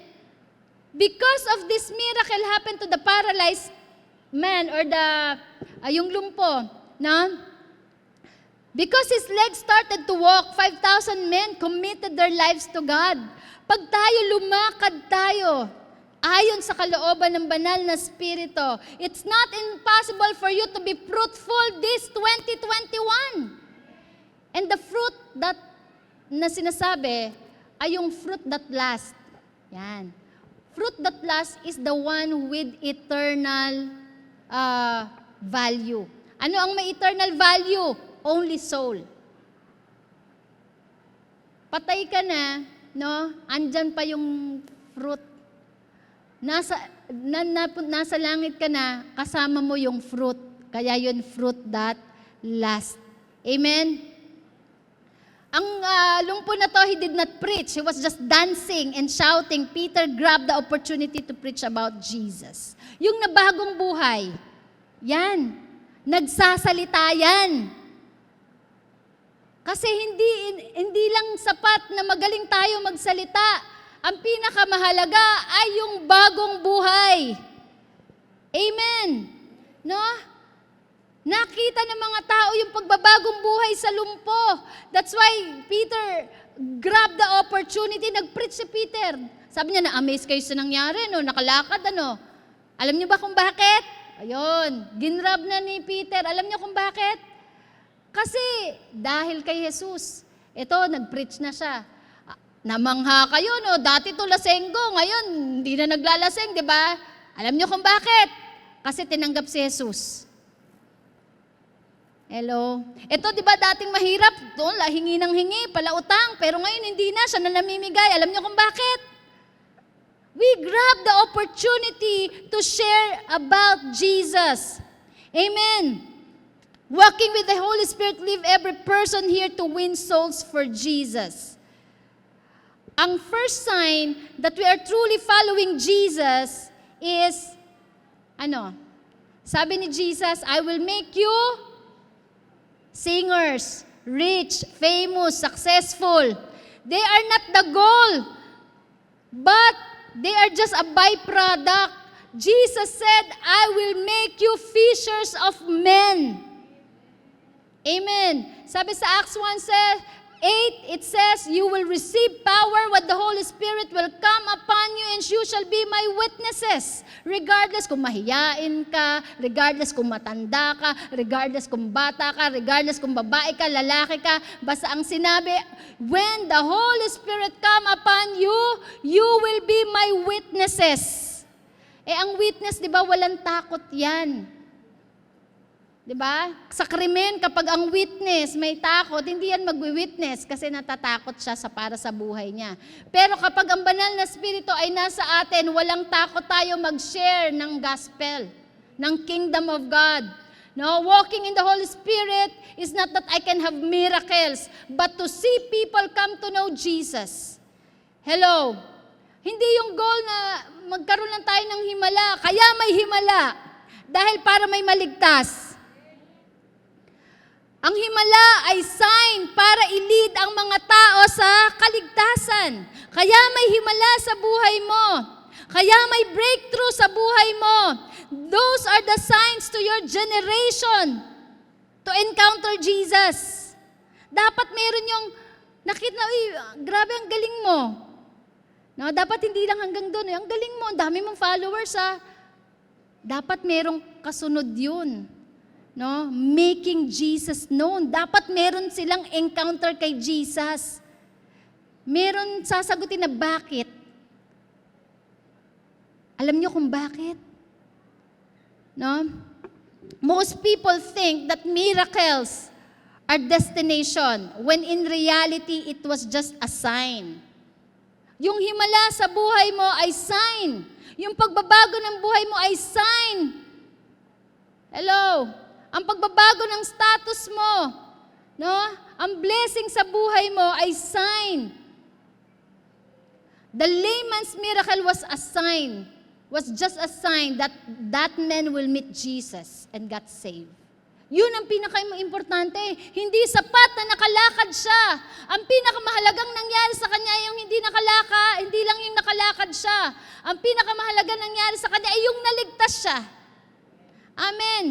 Because of this miracle happened to the paralyzed man or yung lumpo, no? Because his legs started to walk, 5,000 men committed their lives to God. Pag tayo lumakad tayo, ayon sa kalooban ng banal na Espiritu, it's not impossible for you to be fruitful this 2021. And the fruit that na sinasabi ay yung fruit that lasts. Yan. Fruit that lasts is the one with eternal value. Ano ang may eternal value? Only soul. Patay ka na, no? Andyan pa yung fruit. Nasa langit ka na, kasama mo yung fruit. Kaya yun fruit that lasts. Amen? Ang lumpo na to, he did not preach. He was just dancing and shouting. Peter grabbed the opportunity to preach about Jesus. Yung nabagong buhay, yan. Nagsasalita yan. Kasi hindi lang sapat na magaling tayo magsalita. Ang pinakamahalaga ay yung bagong buhay. Amen. No? Nakita ng mga tao yung pagbabagong buhay sa lumpo. That's why Peter grabbed the opportunity. Nag-preach si Peter. Sabi niya, na-amaze kayo sa nangyari, no? Nakalakad, ano? Alam niyo ba kung bakit? Ayun, ginrab na ni Peter. Alam niyo kung bakit? Kasi dahil kay Jesus. Ito, nag-preach na siya. Namangha kayo, no? Dati to lasenggo, ngayon hindi na naglalaseng, di ba? Alam niyo kung bakit? Kasi tinanggap si Jesus. Hello? Ito, di ba dating mahirap? Doon, hingi ng hingi, palautang. Pero ngayon, hindi na. Siya na namimigay. Alam niyo kung bakit? We grab the opportunity to share about Jesus. Amen. Walking with the Holy Spirit, leave every person here to win souls for Jesus. Ang first sign that we are truly following Jesus is, Sabi ni Jesus, I will make you singers, rich, famous, successful. They are not the goal, but they are just a byproduct. Jesus said, I will make you fishers of men. Amen. Sabi sa Acts 1:8, it says, you will receive power when the Holy Spirit will come upon you and you shall be my witnesses. Regardless kung mahiyain ka, regardless kung matanda ka, regardless kung bata ka, regardless kung babae ka, lalaki ka, basta ang sinabi, when the Holy Spirit come upon you, you will be my witnesses. Ang witness, di ba, walang takot yan. Diba? Sa krimen, kapag ang witness may takot, hindi yan magwi-witness kasi natatakot siya para sa buhay niya. Pero kapag ang banal na Espiritu ay nasa atin, walang takot tayo mag-share ng gospel, ng kingdom of God. No, walking in the Holy Spirit is not that I can have miracles, but to see people come to know Jesus. Hello? Hindi yung goal na magkaroon lang tayo ng himala, kaya may himala, dahil para may maligtas. Ang himala ay sign para i-lead ang mga tao sa kaligtasan. Kaya may himala sa buhay mo. Kaya may breakthrough sa buhay mo. Those are the signs to your generation to encounter Jesus. Dapat meron yung nakita, grabe ang galing mo. No, dapat hindi lang hanggang doon. Ang galing mo, ang dami mong followers Dapat merong kasunod yun. No? Making Jesus known. Dapat meron silang encounter kay Jesus. Meron sasagutin na bakit. Alam niyo kung bakit? No? Most people think that miracles are destination when in reality it was just a sign. Yung himala sa buhay mo ay sign. Yung pagbabago ng buhay mo ay sign. Hello? Ang pagbabago ng status mo, no? Ang blessing sa buhay mo ay sign. The layman's miracle was a sign. Was just a sign that that man will meet Jesus and got saved. Yun ang pinaka-importante. Hindi sapat na nakalakad siya. Ang pinakamahalagang nangyari sa kanya ay yung hindi lang yung nakalakad siya. Ang pinakamahalagang nangyari sa kanya ay yung naligtas siya. Amen.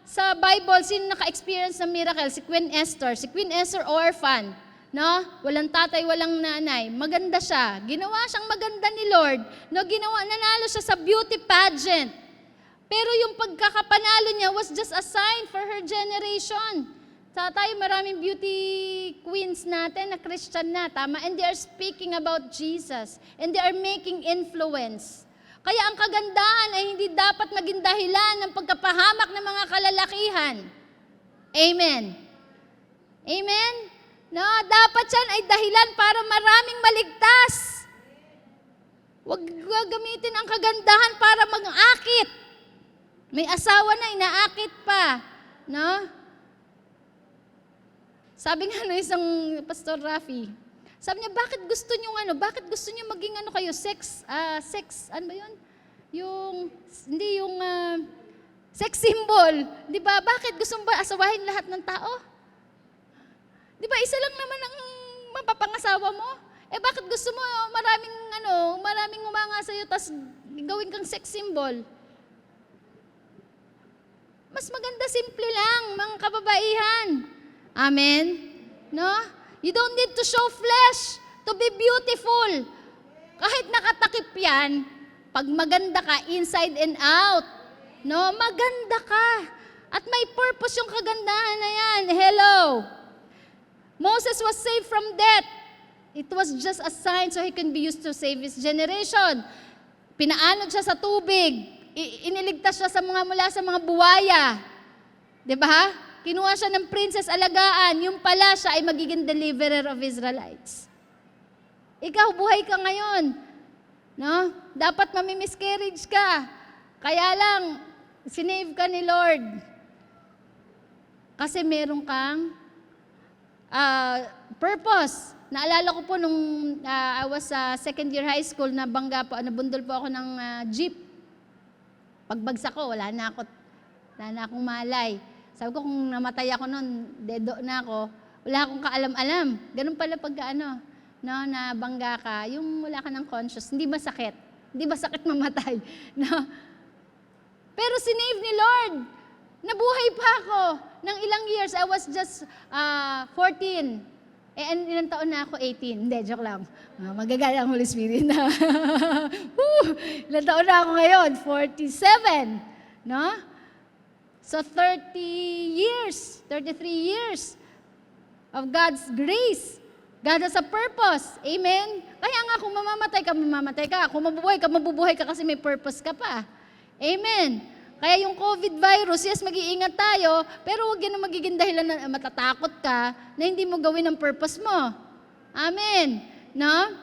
Sa Bible, sino naka-experience ng miracle? Si Queen Esther. Si Queen Esther, orphan. No? Walang tatay, walang nanay. Maganda siya. Ginawa siyang maganda ni Lord. No? Nanalo siya sa beauty pageant. Pero yung pagkakapanalo niya was just a sign for her generation. Tayo maraming beauty queens natin na Christian na, tama? And they are speaking about Jesus. And they are making influence. Kaya ang kagandahan ay hindi dapat maging dahilan ng pagkapahamak ng mga kalalakihan. Amen. Amen? No, dapat yan ay dahilan para maraming maligtas. Huwag gagamitin ang kagandahan para mag-akit. May asawa na, inaakit pa. No? Sabi nga ng isang Pastor Rafi, sabi niya, bakit gusto niyo maging kayo, sex, ano ba yun? Sex symbol. Di ba? Bakit gusto mo ba asawahin lahat ng tao? Di ba, isa lang naman ang mapapangasawa mo? Bakit gusto mo maraming umanga sa'yo, tas gawin kang sex symbol? Mas maganda, simple lang, mga kababaihan. Amen? No? You don't need to show flesh to be beautiful. Kahit nakatakip yan, pag maganda ka, inside and out, no? Maganda ka. At may purpose yung kagandahan na yan. Hello? Moses was saved from death. It was just a sign so he can be used to save his generation. Pinaanod siya sa tubig. Iniligtas siya mula sa mga buwaya. Diba? Kinuha siya ng princess alagaan. Yung pala siya ay magiging deliverer of Israelites. Ikaw, buhay ka ngayon. No? Dapat mamimiscarriage ka. Kaya lang, sinave ka ni Lord. Kasi meron kang purpose. Naalala ko po nung I was second year high school, nabundol po ako ng jeep. Pagbagsak ko, wala na akong malay. Sabi ko, kung namatay ako noon, dedo na ako, wala akong kaalam-alam. Ganun pala pagka nabangga ka, yung wala ka ng conscious, hindi masakit. Hindi masakit mamatay. No? Pero sinave ni Lord. Nabuhay pa ako. Ng ilang years, I was just 14. And ilang taon na ako? 18. Hindi, joke lang. Magagala ang Holy Spirit na. Ilang taon na ako ngayon? 47. No? So 33 years of God's grace. God has a purpose. Amen? Kaya nga kung mamamatay ka. Kung mabubuhay ka kasi may purpose ka pa. Amen? Kaya yung COVID virus, yes, mag-iingat tayo, pero huwag yan ang magiging dahilan na matatakot ka na hindi mo gawin ang purpose mo. Amen? No?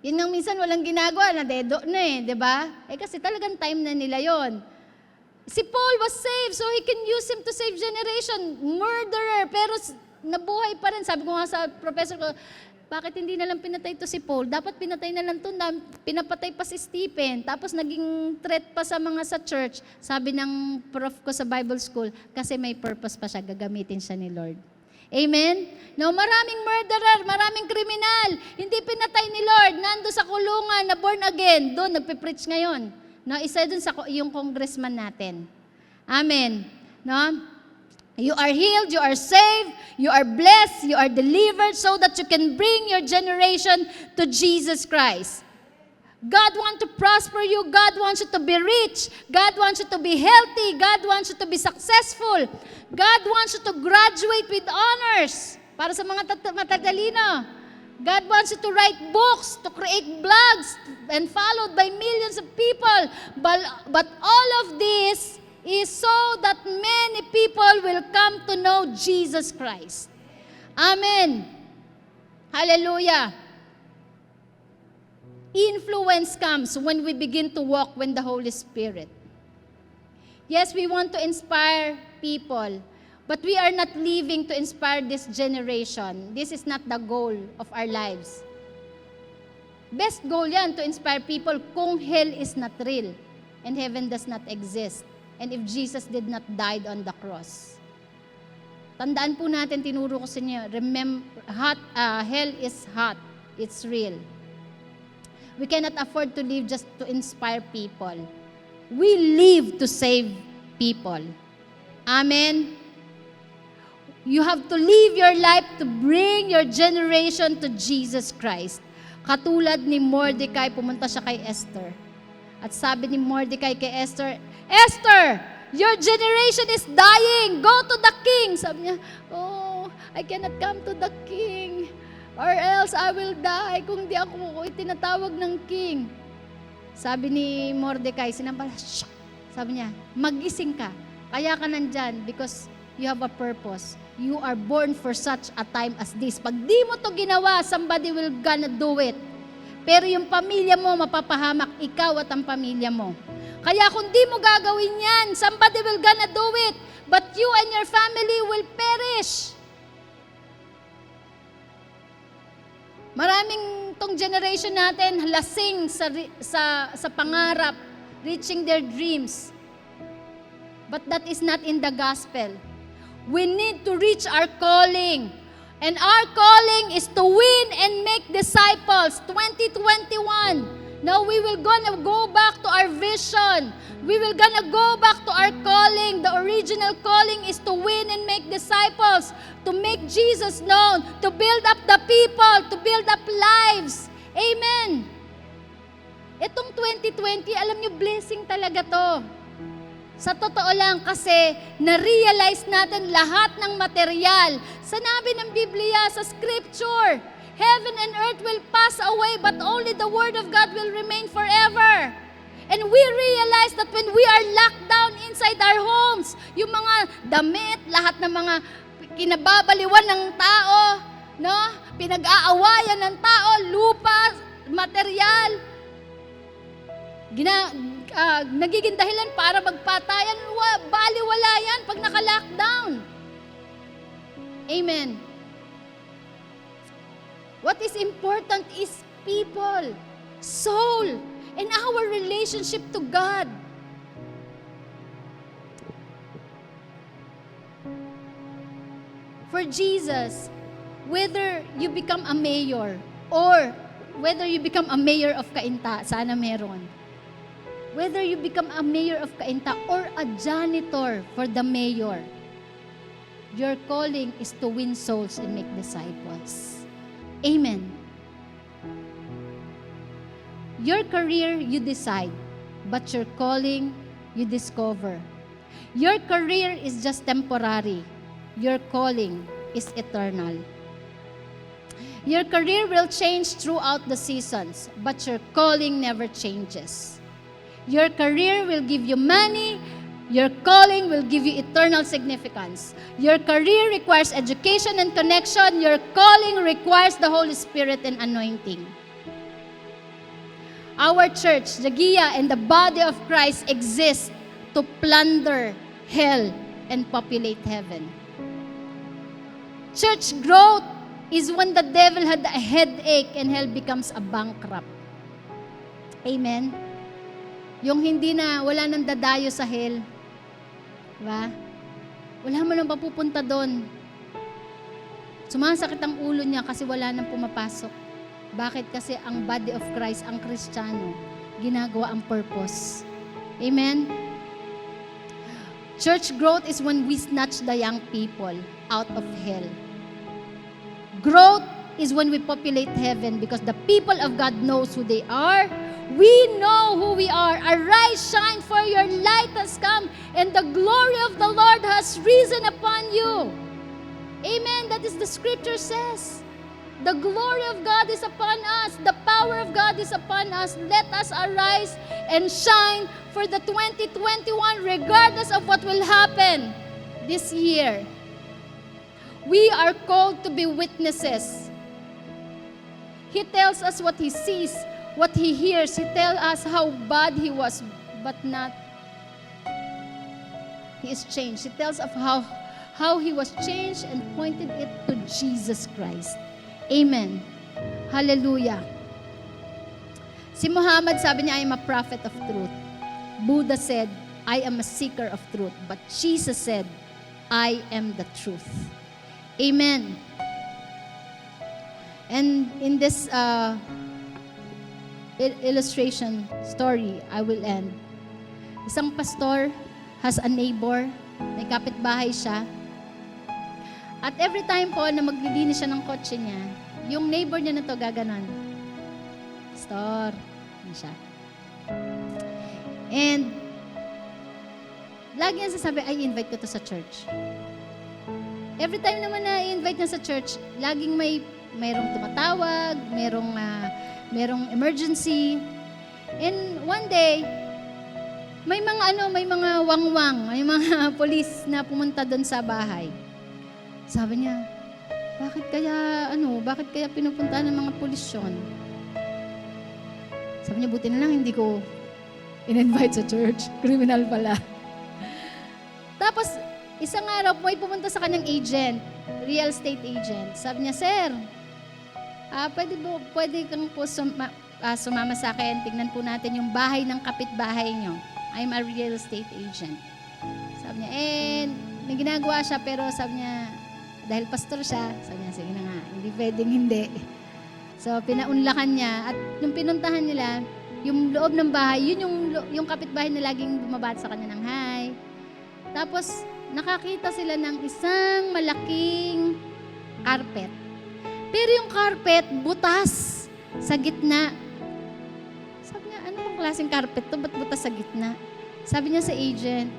Yun nga minsan walang ginagawa, na dedo na di ba? Kasi talagang time na nila yon. Si Paul was saved, so he can use him to save generation. Murderer, pero nabuhay pa rin. Sabi ko nga sa professor ko, bakit hindi na lang pinatay to si Paul? Dapat pinatay na lang to, pinapatay pa si Stephen. Tapos naging threat pa sa mga sa church. Sabi ng prof ko sa Bible school, kasi may purpose pa siya, gagamitin siya ni Lord. Amen? No, maraming murderer, maraming kriminal. Hindi pinatay ni Lord, nando sa kulungan, na born again. Doon, nagpe-preach ngayon. No, isa doon sa yung congressman natin. Amen. No? You are healed, you are saved, you are blessed, you are delivered so that you can bring your generation to Jesus Christ. God wants to prosper you. God wants you to be rich. God wants you to be healthy. God wants you to be successful. God wants you to graduate with honors. Para sa mga matatalino. God wants you to write books, to create blogs, and followed by millions of people. But all of this is so that many people will come to know Jesus Christ. Amen. Hallelujah. Influence comes when we begin to walk with the Holy Spirit. Yes, we want to inspire people, but we are not living to inspire this generation. This is not the goal of our lives. Best goal yan, to inspire people kung hell is not real and heaven does not exist, and if Jesus did not die on the cross. Tandaan po natin, tinuro ko sa inyo, remember, hell is hot, it's real. We cannot afford to live just to inspire people. We live to save people. Amen? You have to live your life to bring your generation to Jesus Christ. Katulad ni Mordecai, pumunta siya kay Esther. At sabi ni Mordecai kay Esther, Esther, your generation is dying. Go to the king. Sabi niya, oh, I cannot come to the king. Or else I will die kung di ako tinatawag ng king. Sabi ni Mordecai, sinampal, shh! Sabi niya, magising ka. Kaya ka nandyan because you have a purpose. You are born for such a time as this. Pag di mo to ginawa, somebody will gonna do it. Pero yung pamilya mo, mapapahamak, ikaw at ang pamilya mo. Kaya kung di mo gagawin yan, somebody will gonna do it. But you and your family will perish. Maraming tong generation natin lasing sa pangarap, reaching their dreams. But that is not in the gospel. We need to reach our calling. And our calling is to win and make disciples. 2021. Now we will gonna go back to our vision. We will gonna go back to our calling. The original calling is to win and make disciples, to make Jesus known, to build up the people, to build up lives. Amen. Itong 2020, alam niyo, blessing talaga to. Sa totoo lang, kasi na-realize natin lahat ng material. Sanabi ng Biblia sa Scripture, heaven and earth will pass away, but only the Word of God will remain forever. And we realize that when we are locked down inside our homes, yung mga damit, lahat ng mga kinababaliwan ng tao, no? Pinag-aawayan ng tao, lupa, material, nagiging dahilan para magpatayan, baliwala yan pag naka-lockdown. Amen. What is important is people, soul, and our relationship to God. For Jesus, whether you become a mayor or whether you become a mayor of Cainta, sana meron. Whether you become a mayor of Cainta or a janitor for the mayor, your calling is to win souls and make disciples. Amen. Your career, you decide, but your calling, you discover. Your career is just temporary. Your calling is eternal. Your career will change throughout the seasons, but your calling never changes. Your career will give you money. Your calling will give you eternal significance. Your career requires education and connection. Your calling requires the Holy Spirit and anointing. Our church, the Gia, and the body of Christ exist to plunder hell and populate heaven. Church growth is when the devil had a headache and hell becomes a bankrupt. Amen? Yung hindi na, wala nang dadayo sa hell. Diba? Wala mo nang papupunta doon. Sumasakit ang ulo niya kasi wala nang pumapasok. Bakit? Kasi ang body of Christ, ang Kristiyano, ginagawa ang purpose. Amen? Church growth is when we snatch the young people out of hell. Growth is when we populate heaven because the people of God knows who they are. We know who we are. Arise, shine, for your light has come, and the glory of the Lord has risen upon you. Amen. That is the scripture says. The glory of God is upon us. The power of God is upon us. Let us arise and shine for the 2021 regardless of what will happen this year. We are called to be witnesses. He tells us what he sees, what he hears. He tells us how bad he was, but not. He is changed. He tells of how he was changed and pointed it to Jesus Christ. Amen. Hallelujah. Si Muhammad sabi niya, I am a prophet of truth. Buddha said, I am a seeker of truth. But Jesus said, I am the truth. Amen. And in this illustration story, I will end. Isang pastor has a neighbor, may kapitbahay siya. At every time po na maglilinis siya ng kotse niya, yung neighbor niya na to gaganon. Pastor, yun siya. And lagi niya sasabi, ay, invite ko to sa church. Every time naman na i-invite niya sa church, laging mayroong tumatawag, mayroong emergency. And one day, may mga wangwang, may mga police na pumunta doon sa bahay. Sabi niya, bakit kaya pinupuntahan ng mga pulis yun? Sabi niya, buti na lang hindi ko in-invite sa church. Criminal pala. Tapos, isang araw, may pumunta sa kanyang agent, real estate agent. Sabi niya, sir, pwede kang po sumama sa akin. Tingnan po natin yung bahay ng kapitbahay niyo. I'm a real estate agent. Sabi niya, may ginagawa siya, pero sabi niya, dahil pastor siya, sabi niya, sige na nga, hindi pwedeng hindi. So, pinaunlakan niya. At nung pinuntahan nila, yung loob ng bahay, yun yung kapitbahay na laging bumabati sa kanya ng hi. Tapos, nakakita sila ng isang malaking carpet. Pero yung carpet, butas sa gitna. Sabi niya, ano bang klaseng carpet to? Ba't butas sa gitna? Sabi niya sa agent,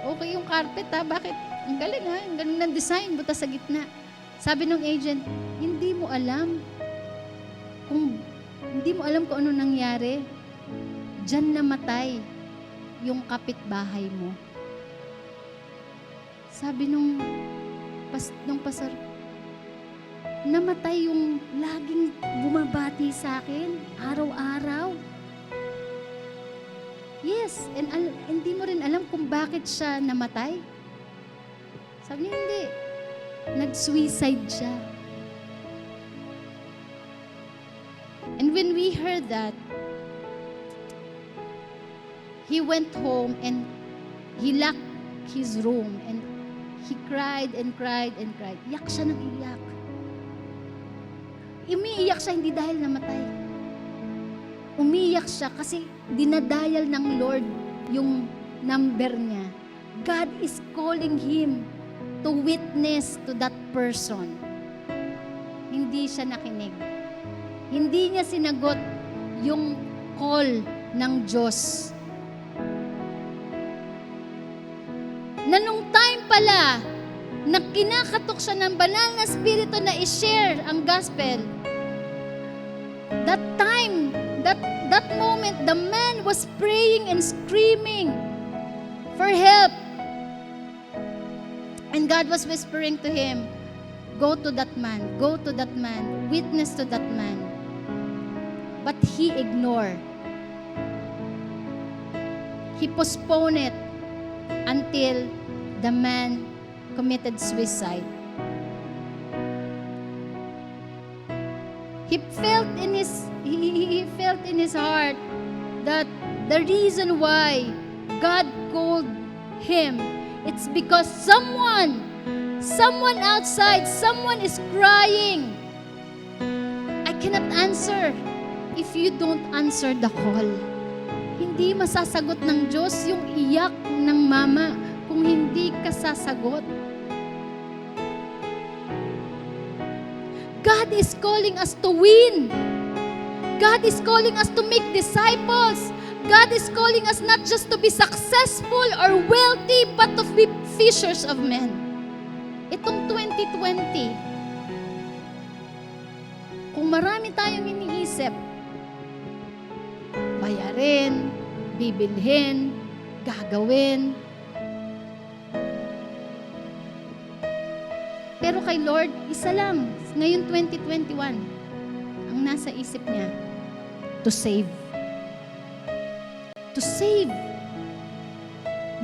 okay yung carpet bakit? Ang galing ang galing ng design, butas sa gitna. Sabi ng agent, hindi mo alam kung ano nangyari. Diyan namatay yung kapitbahay mo. Sabi nung pastor, namatay yung laging bumabati sa akin, araw-araw. Yes, and hindi mo rin alam kung bakit siya namatay. Sabi niya, hindi. Nag-suicide siya. And when we heard that, he went home and he locked his room and he cried and cried and cried. Iyak siya ng iyak. Umiiyak siya hindi dahil namatay. Umiiyak siya kasi dinadial ng Lord yung number niya. God is calling him to witness to that person. Hindi siya nakinig. Hindi niya sinagot yung call ng Diyos. Na nung time pala, na kinakatok siya ng banal na spirito na i-share ang gospel, that time, that moment, the man was praying and screaming for help. And God was whispering to him, go to that man, witness to that man. But he ignored. He postponed it until the man committed suicide. He felt in his heart that the reason why God called him, it's because someone outside, someone is crying. I cannot answer if you don't answer the call. hindi masasagot ng Diyos yung iyak ng mama kung hindi ka sasagot. God is calling us to win. God is calling us to make disciples. God is calling us not just to be successful or wealthy, but to be fishers of men. Itong 2020, kung marami tayong iniisip, bayarin, bibilhin, gagawin. Pero kay Lord, isa lang. Ngayon 2021, ang nasa isip niya, to save. To save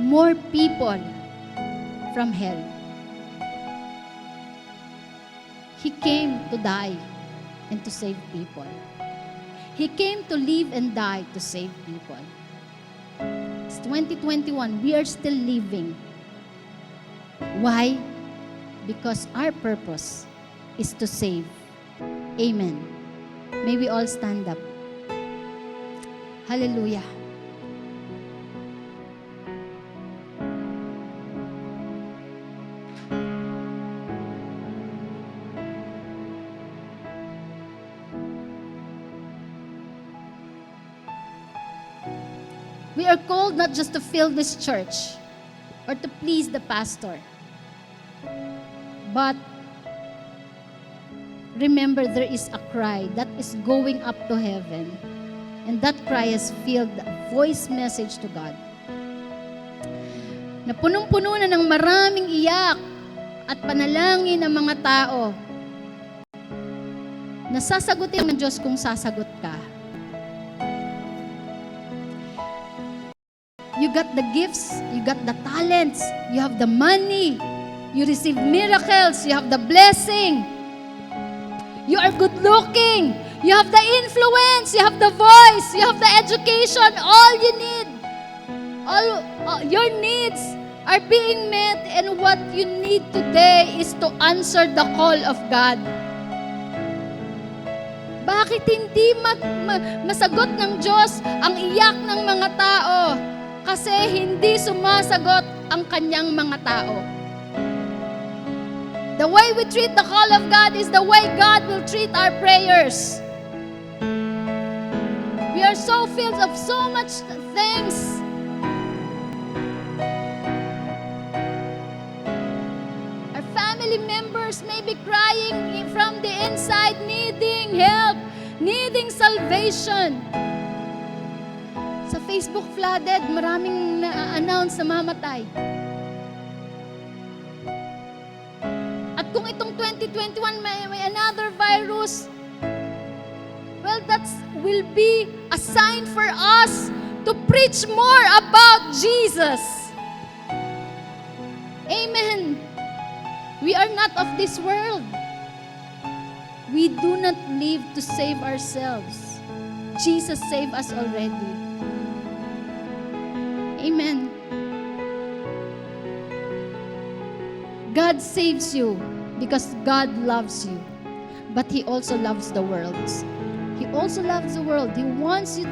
more people from hell. He came to die and to save people. He came to live and die to save people. It's 2021. We are still living. Why? Because our purpose is to save. Amen. May we all stand up. Hallelujah. We are called not just to fill this church or to please the pastor, but remember there is a cry that is going up to heaven, and that cry has filled a voice message to God. Na punong-puno na ng maraming iyak at panalangin ng mga tao na sasagutin ng Diyos kung sasagot ka. You got the gifts, you got the talents, you have the money, you receive miracles, you have the blessing, you are good looking, you have the influence, you have the voice, you have the education, all you need, all your needs are being met, and what you need today is to answer the call of God. Bakit hindi masagot ng Diyos ang iyak ng mga tao? Kasi hindi sumasagot ang kanyang mga tao. The way we treat the call of God is the way God will treat our prayers. We are so filled of so much things. Our family members may be crying from the inside, needing help, needing salvation. Sa Facebook flooded, maraming na-announce na mamatay. At kung itong 2021 may another virus, well, that will be a sign for us to preach more about Jesus. Amen. We are not of this world. We do not live to save ourselves. Jesus saved us already. Amen. God saves you because God loves you. But He also loves the world. He also loves the world. He wants you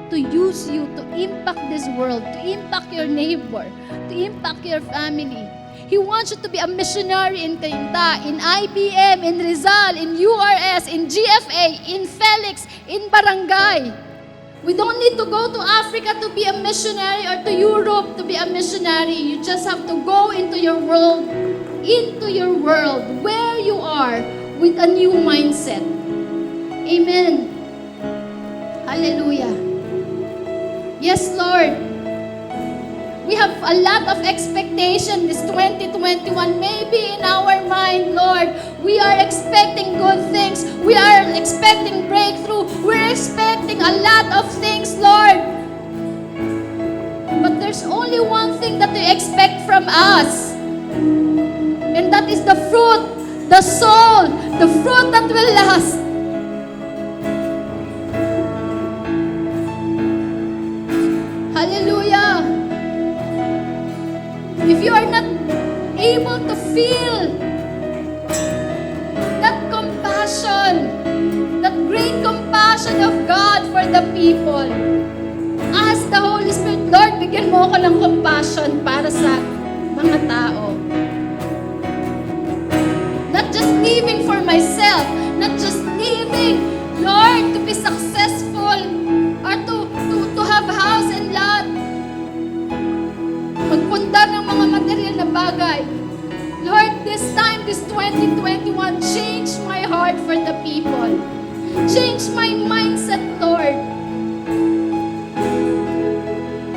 to use you to impact this world, to impact your neighbor, to impact your family. He wants you to be a missionary in Cainta, in IBM, in Rizal, in URS, in GFA, in Felix, in Barangay. We don't need to go to Africa to be a missionary or to Europe to be a missionary. You just have to go into your world where you are with a new mindset. Amen. Hallelujah. Yes, Lord. We have a lot of expectation this 2021. Maybe in our mind, Lord, we are expecting good things. We are expecting breakthrough. We're expecting a lot of things, Lord. But there's only one thing that we expect from us. And that is the fruit, the soul, the fruit that will last. Hallelujah. If you are not able to feel that compassion, that great compassion of God for the people, ask the Holy Spirit, Lord, bigyan mo ako ng compassion para sa mga tao. Not just living for myself, not just living, Lord, to be successful or to have house and lot. Magpundar ng mga material na bagay. Lord, this time, this 2021, change my heart for the people. Change my mindset, Lord.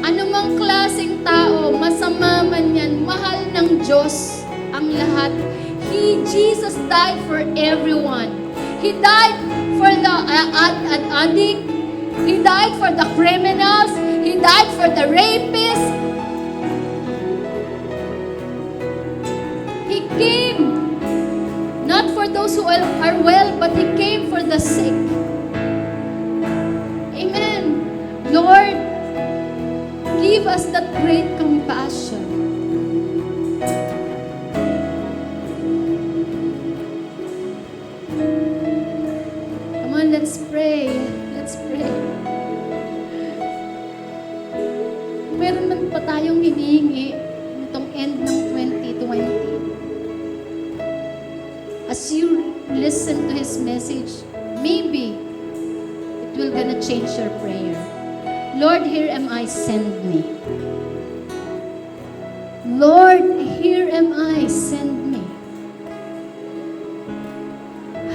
Anumang klaseng tao, masama man yan, mahal ng Diyos ang lahat. Jesus died for everyone. He died for the addict. He died for the criminals. He died for the rapists. He came not for those who are well, but He came for the sick. Amen. Lord, give us that great compassion. Let's pray. Let's pray. Meron man pa tayong hinihingi nitong end ng 2020. As you listen to His message, maybe it will gonna change your prayer. Lord, here am I, send me. Lord, here am I, send me.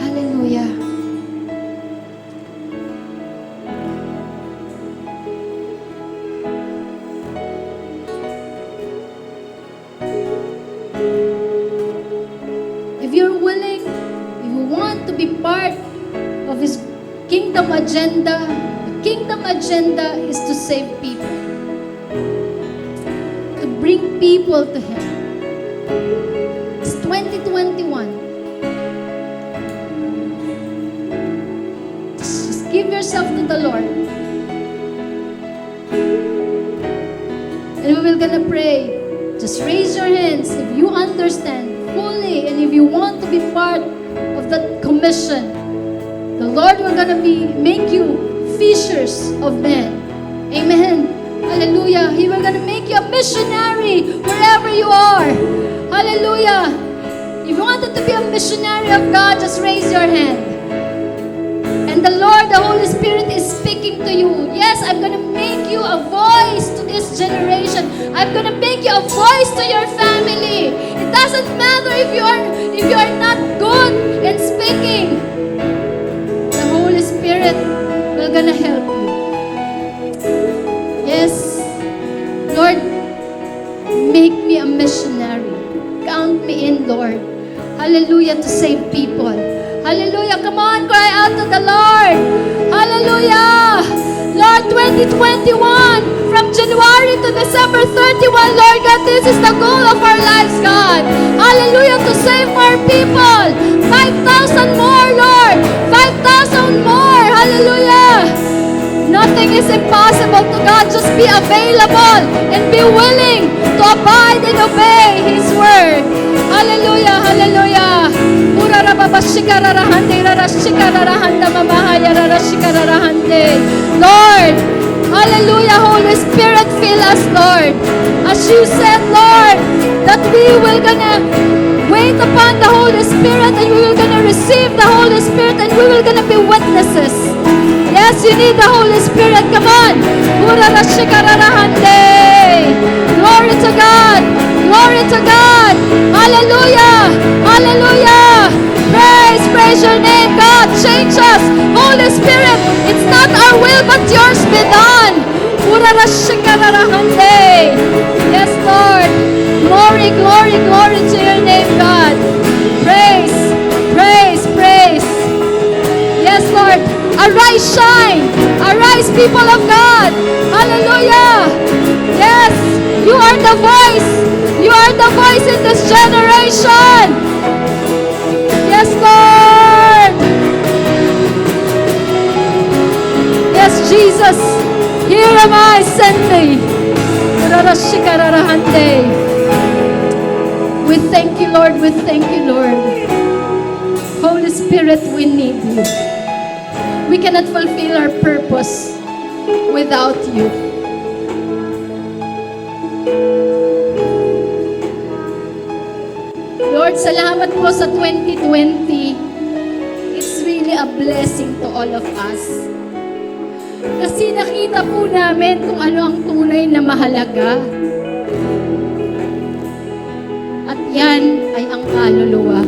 Hallelujah. If you're willing, if you want to be part of His kingdom agenda, the kingdom agenda is to save people, to bring people to Him. It's 2021. Just give yourself to the Lord. And we will gonna pray. Just raise your hands if you understand fully, and if you want to be part of that commission. The Lord will gonna make you fishers of men. Amen. Hallelujah. He will gonna make you a missionary wherever you are. Hallelujah. If you wanted to be a missionary of God, just raise your hand. And the Lord, the Holy Spirit is speaking to you. Yes, I'm gonna make you a voice to this generation. I'm gonna make you a voice to your family. It doesn't matter if you are not good in speaking. The Holy Spirit will gonna help you. Yes, Lord, make me a missionary. Count me in, Lord. Hallelujah, to save people. Hallelujah. Come on, cry out to the Lord. Hallelujah. Lord, 2021, from January to December 31, Lord God, this is the goal of our lives, God. Hallelujah, to save more people. 5,000 more, Lord. 5,000 more. Hallelujah. Nothing is impossible to God. Just be available and be willing to abide and obey His word. Hallelujah, hallelujah. Lord, hallelujah, Holy Spirit, fill us, Lord. As you said, Lord, that we will gonna wait upon the Holy Spirit, and we will gonna receive the Holy Spirit, and we will gonna be witnesses. Yes, you need the Holy Spirit. Come on. Glory to God. Glory to God. Hallelujah. Hallelujah. Praise your name, God. Change us. Holy Spirit, it's not our will, but yours be done. Yes, Lord. Glory, glory, glory to your name, God. Praise, praise, praise. Yes, Lord. Arise, shine. Arise, people of God. Hallelujah. Yes, you are the voice. You are the voice in this generation. Yes, Lord. Yes, Jesus. Here am I, send me. We thank you, Lord. We thank you, Lord. Holy Spirit, we need you. We cannot fulfill our purpose without you. Lord, salamat po sa 2020. It's really a blessing to all of us. Kasi nakita po namin kung ano ang tunay na mahalaga. At yan ay ang kaluluwa.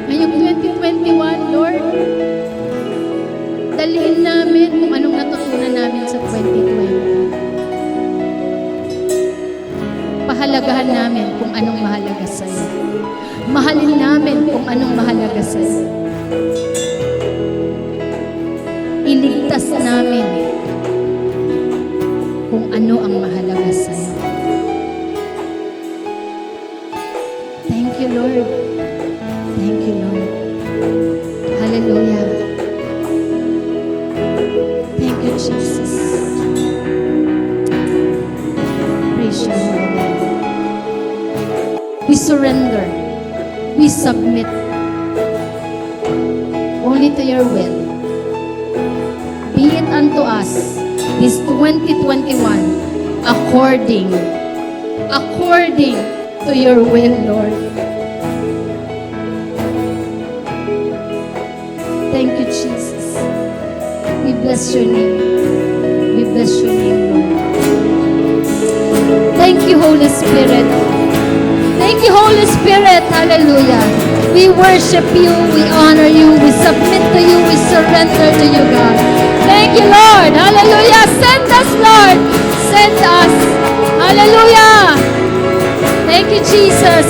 Ngayong 2021, Lord, dalhin namin kung anong natutunan namin sa 2020. Pahalagahan namin kung anong mahalaga sa'yo. Mahalin namin kung anong mahalaga sa'yo. Iligtas namin kung ano ang mahalaga sa'yo. Thank you, Lord. Thank you, Lord. Hallelujah. Thank you, Jesus. Praise your holy name. We surrender. We submit only to your will. Be it unto us this 2021 according to your will, Lord. Thank you, Jesus. We bless your name. We bless your name, Lord. Thank you, Holy Spirit. Thank you, Holy Spirit. Hallelujah. We worship you. We honor you. We submit to you. We surrender to you, God. Thank you, Lord. Hallelujah. Send us, Lord. Send us. Hallelujah. Thank you, Jesus.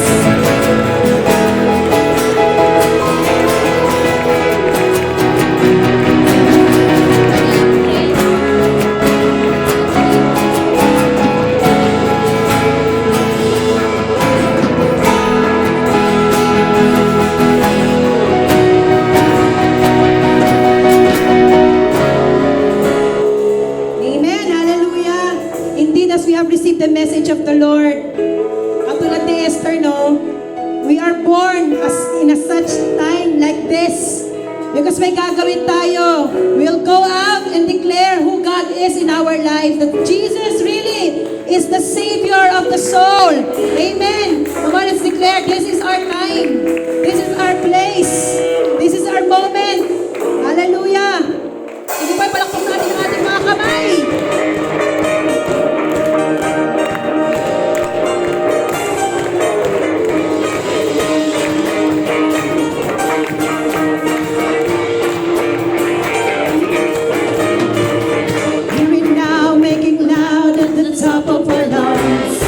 Amen. Hallelujah. Indeed, as we have received the message of the Lord, katulad ni Esther, no, we are born as in a such time like this. Because may gagawin tayo. We'll go out and declare who God is in our life. That Jesus really is the Savior of the soul. Amen. Come on, let's declare, this is our time. This is our place. This is our moment. Hallelujah. Hindi pa palakpak natin ang ating mga kamay. Hear it now, making loud at the top of our lungs.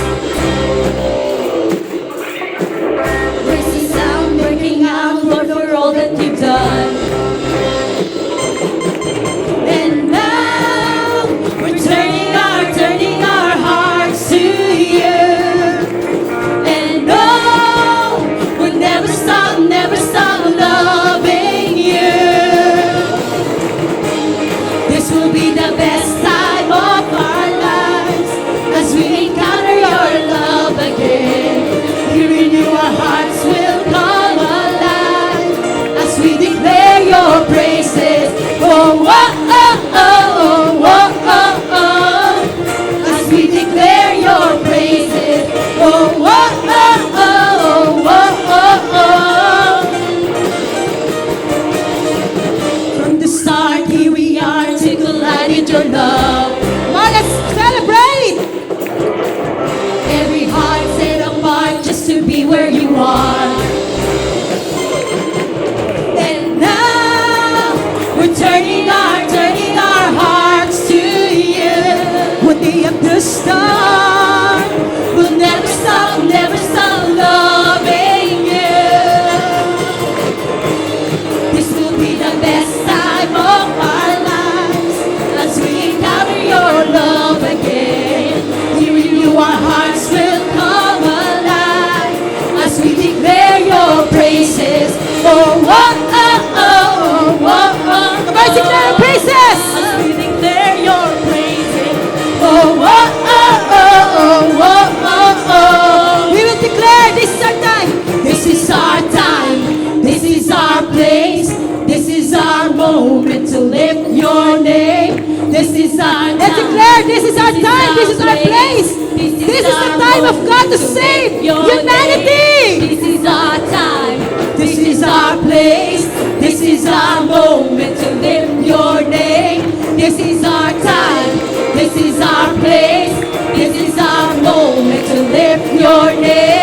is our Let's time. declare, this is our time, this is our place. This is the time of God to save humanity. This is our time. This is our place. This is our moment to lift your name. This is our time. This is our place. This is our moment to lift your name.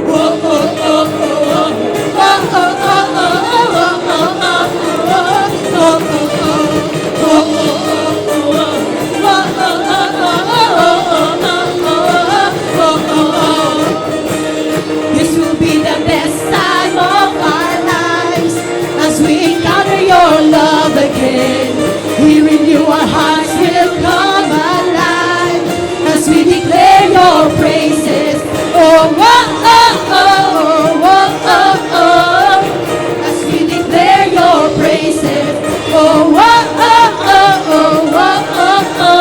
Oh, oh, oh, oh, oh. Oh, oh, oh, oh, oh, oh, oh, oh, oh, oh, oh, oh. This will be the best time of our lives as we encounter your love again. Here in you our hearts will come alive as we declare your praises. Oh, oh, oh, oh, oh, oh, oh. As we declare your praises. Oh, oh, oh, oh, oh, oh, oh, oh.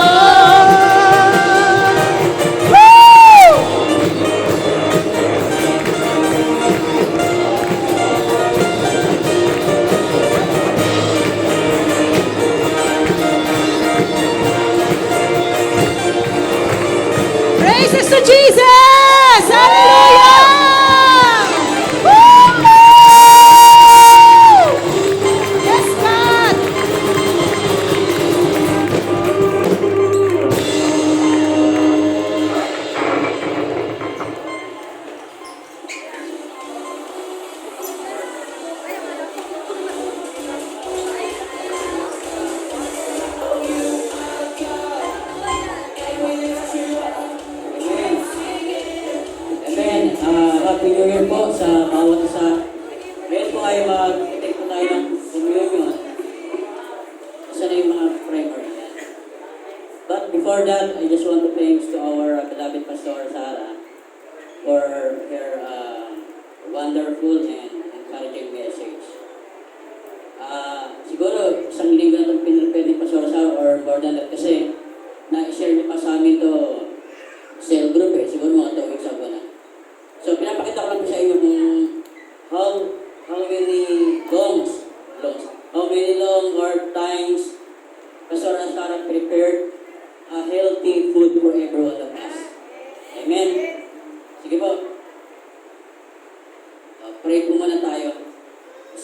Praises to Jesus! Hallelujah! Woo! Yes, God! Amen. Happy New Year po sa bawat isa. Ngayon po ay mag-take po tayo ng communion. Isa na yung mga primer. But before that, I just want to thanks to our beloved Pastor Sarah for her wonderful and encouraging message. Siguro isang linggo na itong pinrepare ni Pastor Sarah or more than that kasi na-share niyo pa sa amin to cell group siguro mga 2 weeks ago na. So, pinapakita ko lang po sa inyo kung how many long or times Pastor Sarah prepared a healthy food for every one of us. Amen? Sige po. Pray po muna tayo.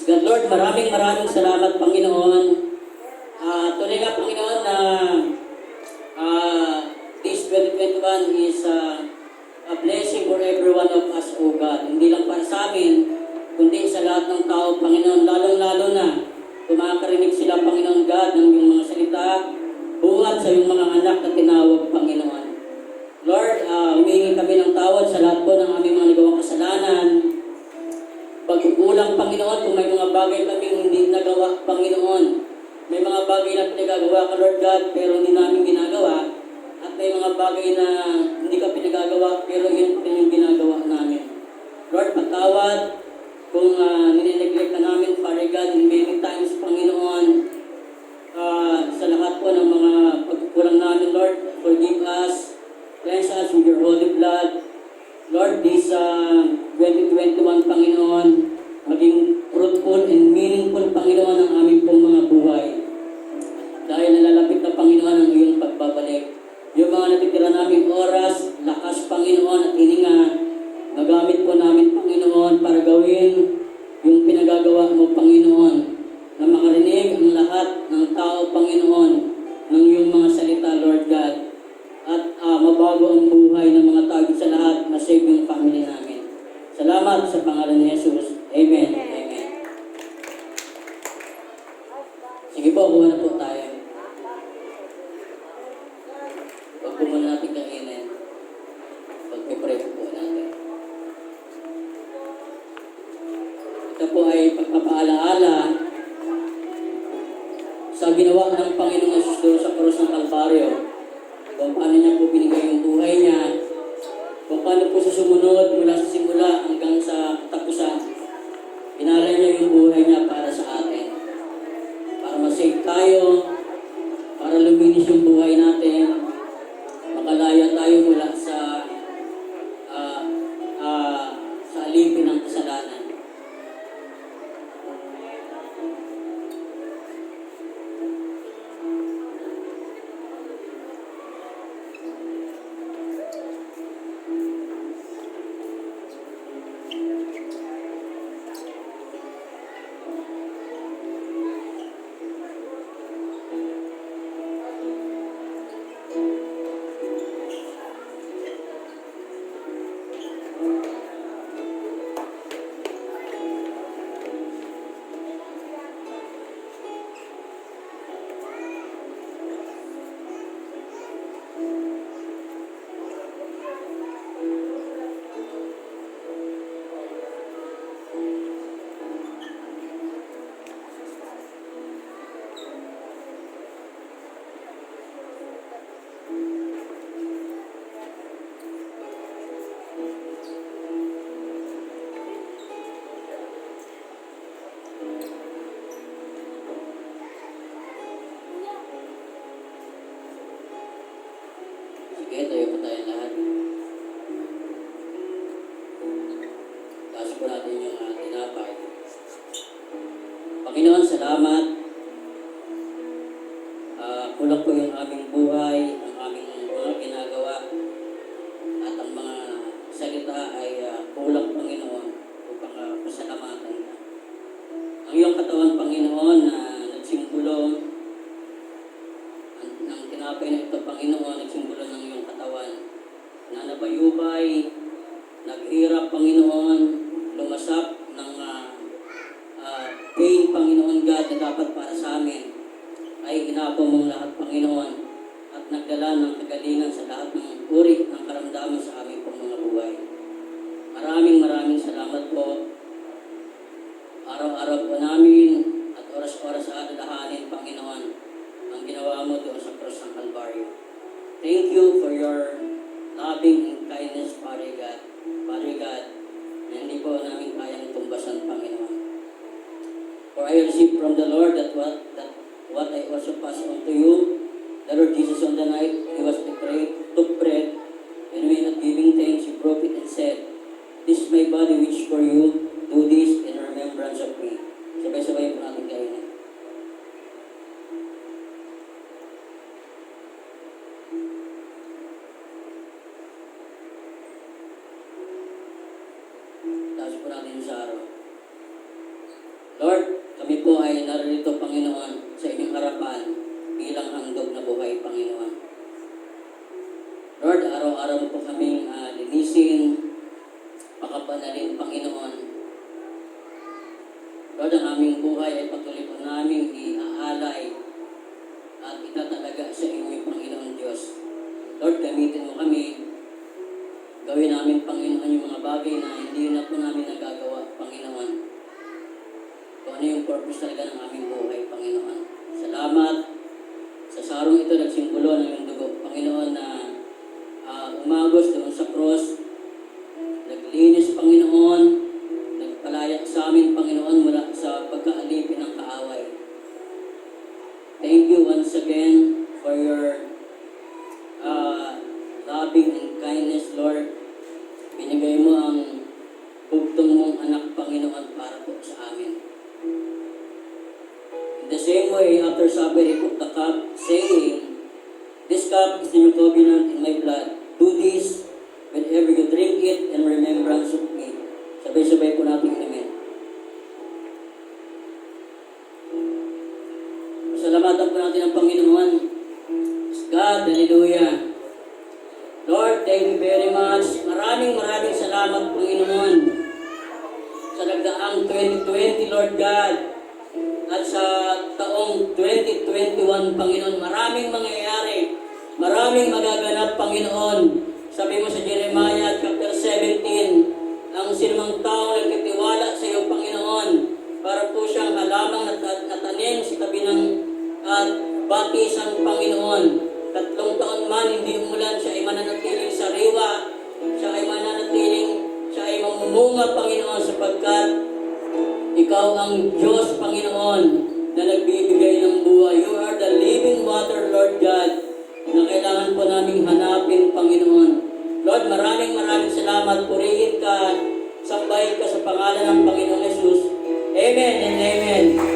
God, Lord, maraming salamat, Panginoon. Tunay nga, Panginoon, na this 2021 is a blessing for every one of us, O God. Hindi lang para sa amin, kundi sa lahat ng tao, Panginoon. Lalong-lalo na, kung makakarinig sila, Panginoon God, ng iyong mga salita, buhat sa iyong mga anak na tinawag, Panginoon. Lord, humingi kami ng tawad sa lahat po ng aming mga nagawang kasalanan. Pagkukulang, Panginoon, kung may mga bagay kami hindi nagawa, Panginoon. May mga bagay na pinagagawa ka, Lord God, pero hindi namin ginagawa. At may mga bagay na hindi ka pinagagawa, pero yun yung ginagawa namin. Lord, patawad kung ninineglect ka namin, Father God, in many times, Panginoon, sa lahat po ng mga pagkukulang namin, Lord, forgive us, cleanse us with your holy blood. Lord, this 2021, Panginoon, maging fruitful and meaningful, Panginoon, ang aming pong mga buhay. Dahil nalalapit na, Panginoon, ang iyong pagbabalik. Yung mga natitira naming oras, lakas, Panginoon, at hininga, magamit po namin, Panginoon, para gawin yung pinagagawa mo, Panginoon, na makarinig ang lahat ng tao, Panginoon, ng iyong mga salita, Lord God, at mabago ang buhay ng mga tao sa lahat, ma-save yung family namin. Salamat sa pangalan ni Jesus. Amen. Amen. Sige po, kuha na po tayo. Huwag po muna natin kainin. Pag-pray po natin. Ito po ay pagpapaalaala sa ginawa ng Panginoong Jesus doon sa krus ng Kalbaryo. Kung paano niya po binigay yung buhay niya, kung paano po sa sumunod mula sa simula hanggang sa katapusan, inalay niya yung buhay niya para sa atin. Para masave tayo, para luminis yung buhay natin, makalaya tayo mula sa alipin ng kasalanan. Okay, tayo po tayo lahat. Taas po natin yung tinapay. Panginoon, salamat. Kulang po yung aming buhay, ang aming mga ginagawa, at ang mga salita ay kulang, Panginoon, upang pasalamatan ka. Ang iyong katawan, Panginoon, na nagsimbolo ng tinapay na ito, Panginoon, nagsimbolo ng iyong katawan, na nabayubay, naghirap, Panginoon, lumasap ng pain, Panginoon God, na dapat para sa amin, ay inapo mong lahat, Panginoon, at nagdala ng kagalingan sa lahat ng uri ng karamdaman sa aming pong mga buhay. Maraming salamat po. Araw-araw po namin at oras-oras sa alalahanin, Panginoon, ang ginawa mo doon sa cross ng Calvario. Thank you for your loving and kindness, Father God. Father God, na hindi po namin kayang tumbasan, Panginoon. For I received from the Lord that what I also pass on to you. The Lord Jesus, on the night he was betrayed, took bread, and when not giving thanks, he broke it and said, "This is my body which for you, do this in remembrance of me." Sabay-sabay po natin kainin. Taas po natin sa araw. Lord, kami po ay naririto, Panginoon, sa inyong harapan bilang handog na buhay, Panginoon. Lord, araw-araw po kaming linisin, pakapanalin, Panginoon. Lord, ang aming buhay ay patuloy po namin iaalay at itatalaga sa inyo, Panginoon Diyos. Lord, gamitin mo kami. Gawin namin, Panginoon, yung mga bagay na hindi na po namin nagagawa, Panginoon. Kung ano yung purpose talaga ng aming buhay, Panginoon. Salamat sa sarong ito nagsimbolo ng iyong dugo, Panginoon, na umagos doon sa cross, naglinis, Panginoon, nagpalaya sa amin, Panginoon, mula sa pagkaalipin ng kaaway. Thank you once again for your loving and kindness, Lord. Binigay mo ang bugtong mong anak, Panginoon, para po sa amin. In the same way, after supper, he took the cup, saying, "This cup is the new covenant in my blood. Do this whenever you drink it in remembrance of me." Sabay-sabay po natin amen. Pasalamatan po natin ang Panginoon. God, hallelujah. Lord, thank you very much. Maraming salamat, Panginoon, sa nagdaang 2020, Lord God, at sa taong 2021, Panginoon. Maraming mangyayari, maraming magaganap, Panginoon. Sabi mo sa Jeremiah chapter 17, ang sinumang tao nagtitiwala sa iyo, Panginoon, para po siyang halamang natanim sa tabi ng batisang, Panginoon. 3 taon man hindi umulan, siya ay mananatiling sariwa, siya ay mamumunga, Panginoon, sapagkat ikaw ang Diyos, Panginoon, na nagbibigay ng buhay. You are the living water, Lord God, na kailangan po naming hanapin, Panginoon. Lord, maraming salamat. Purihin ka, sambahin ka sa pangalan ng Panginoon Jesus. Amen and amen.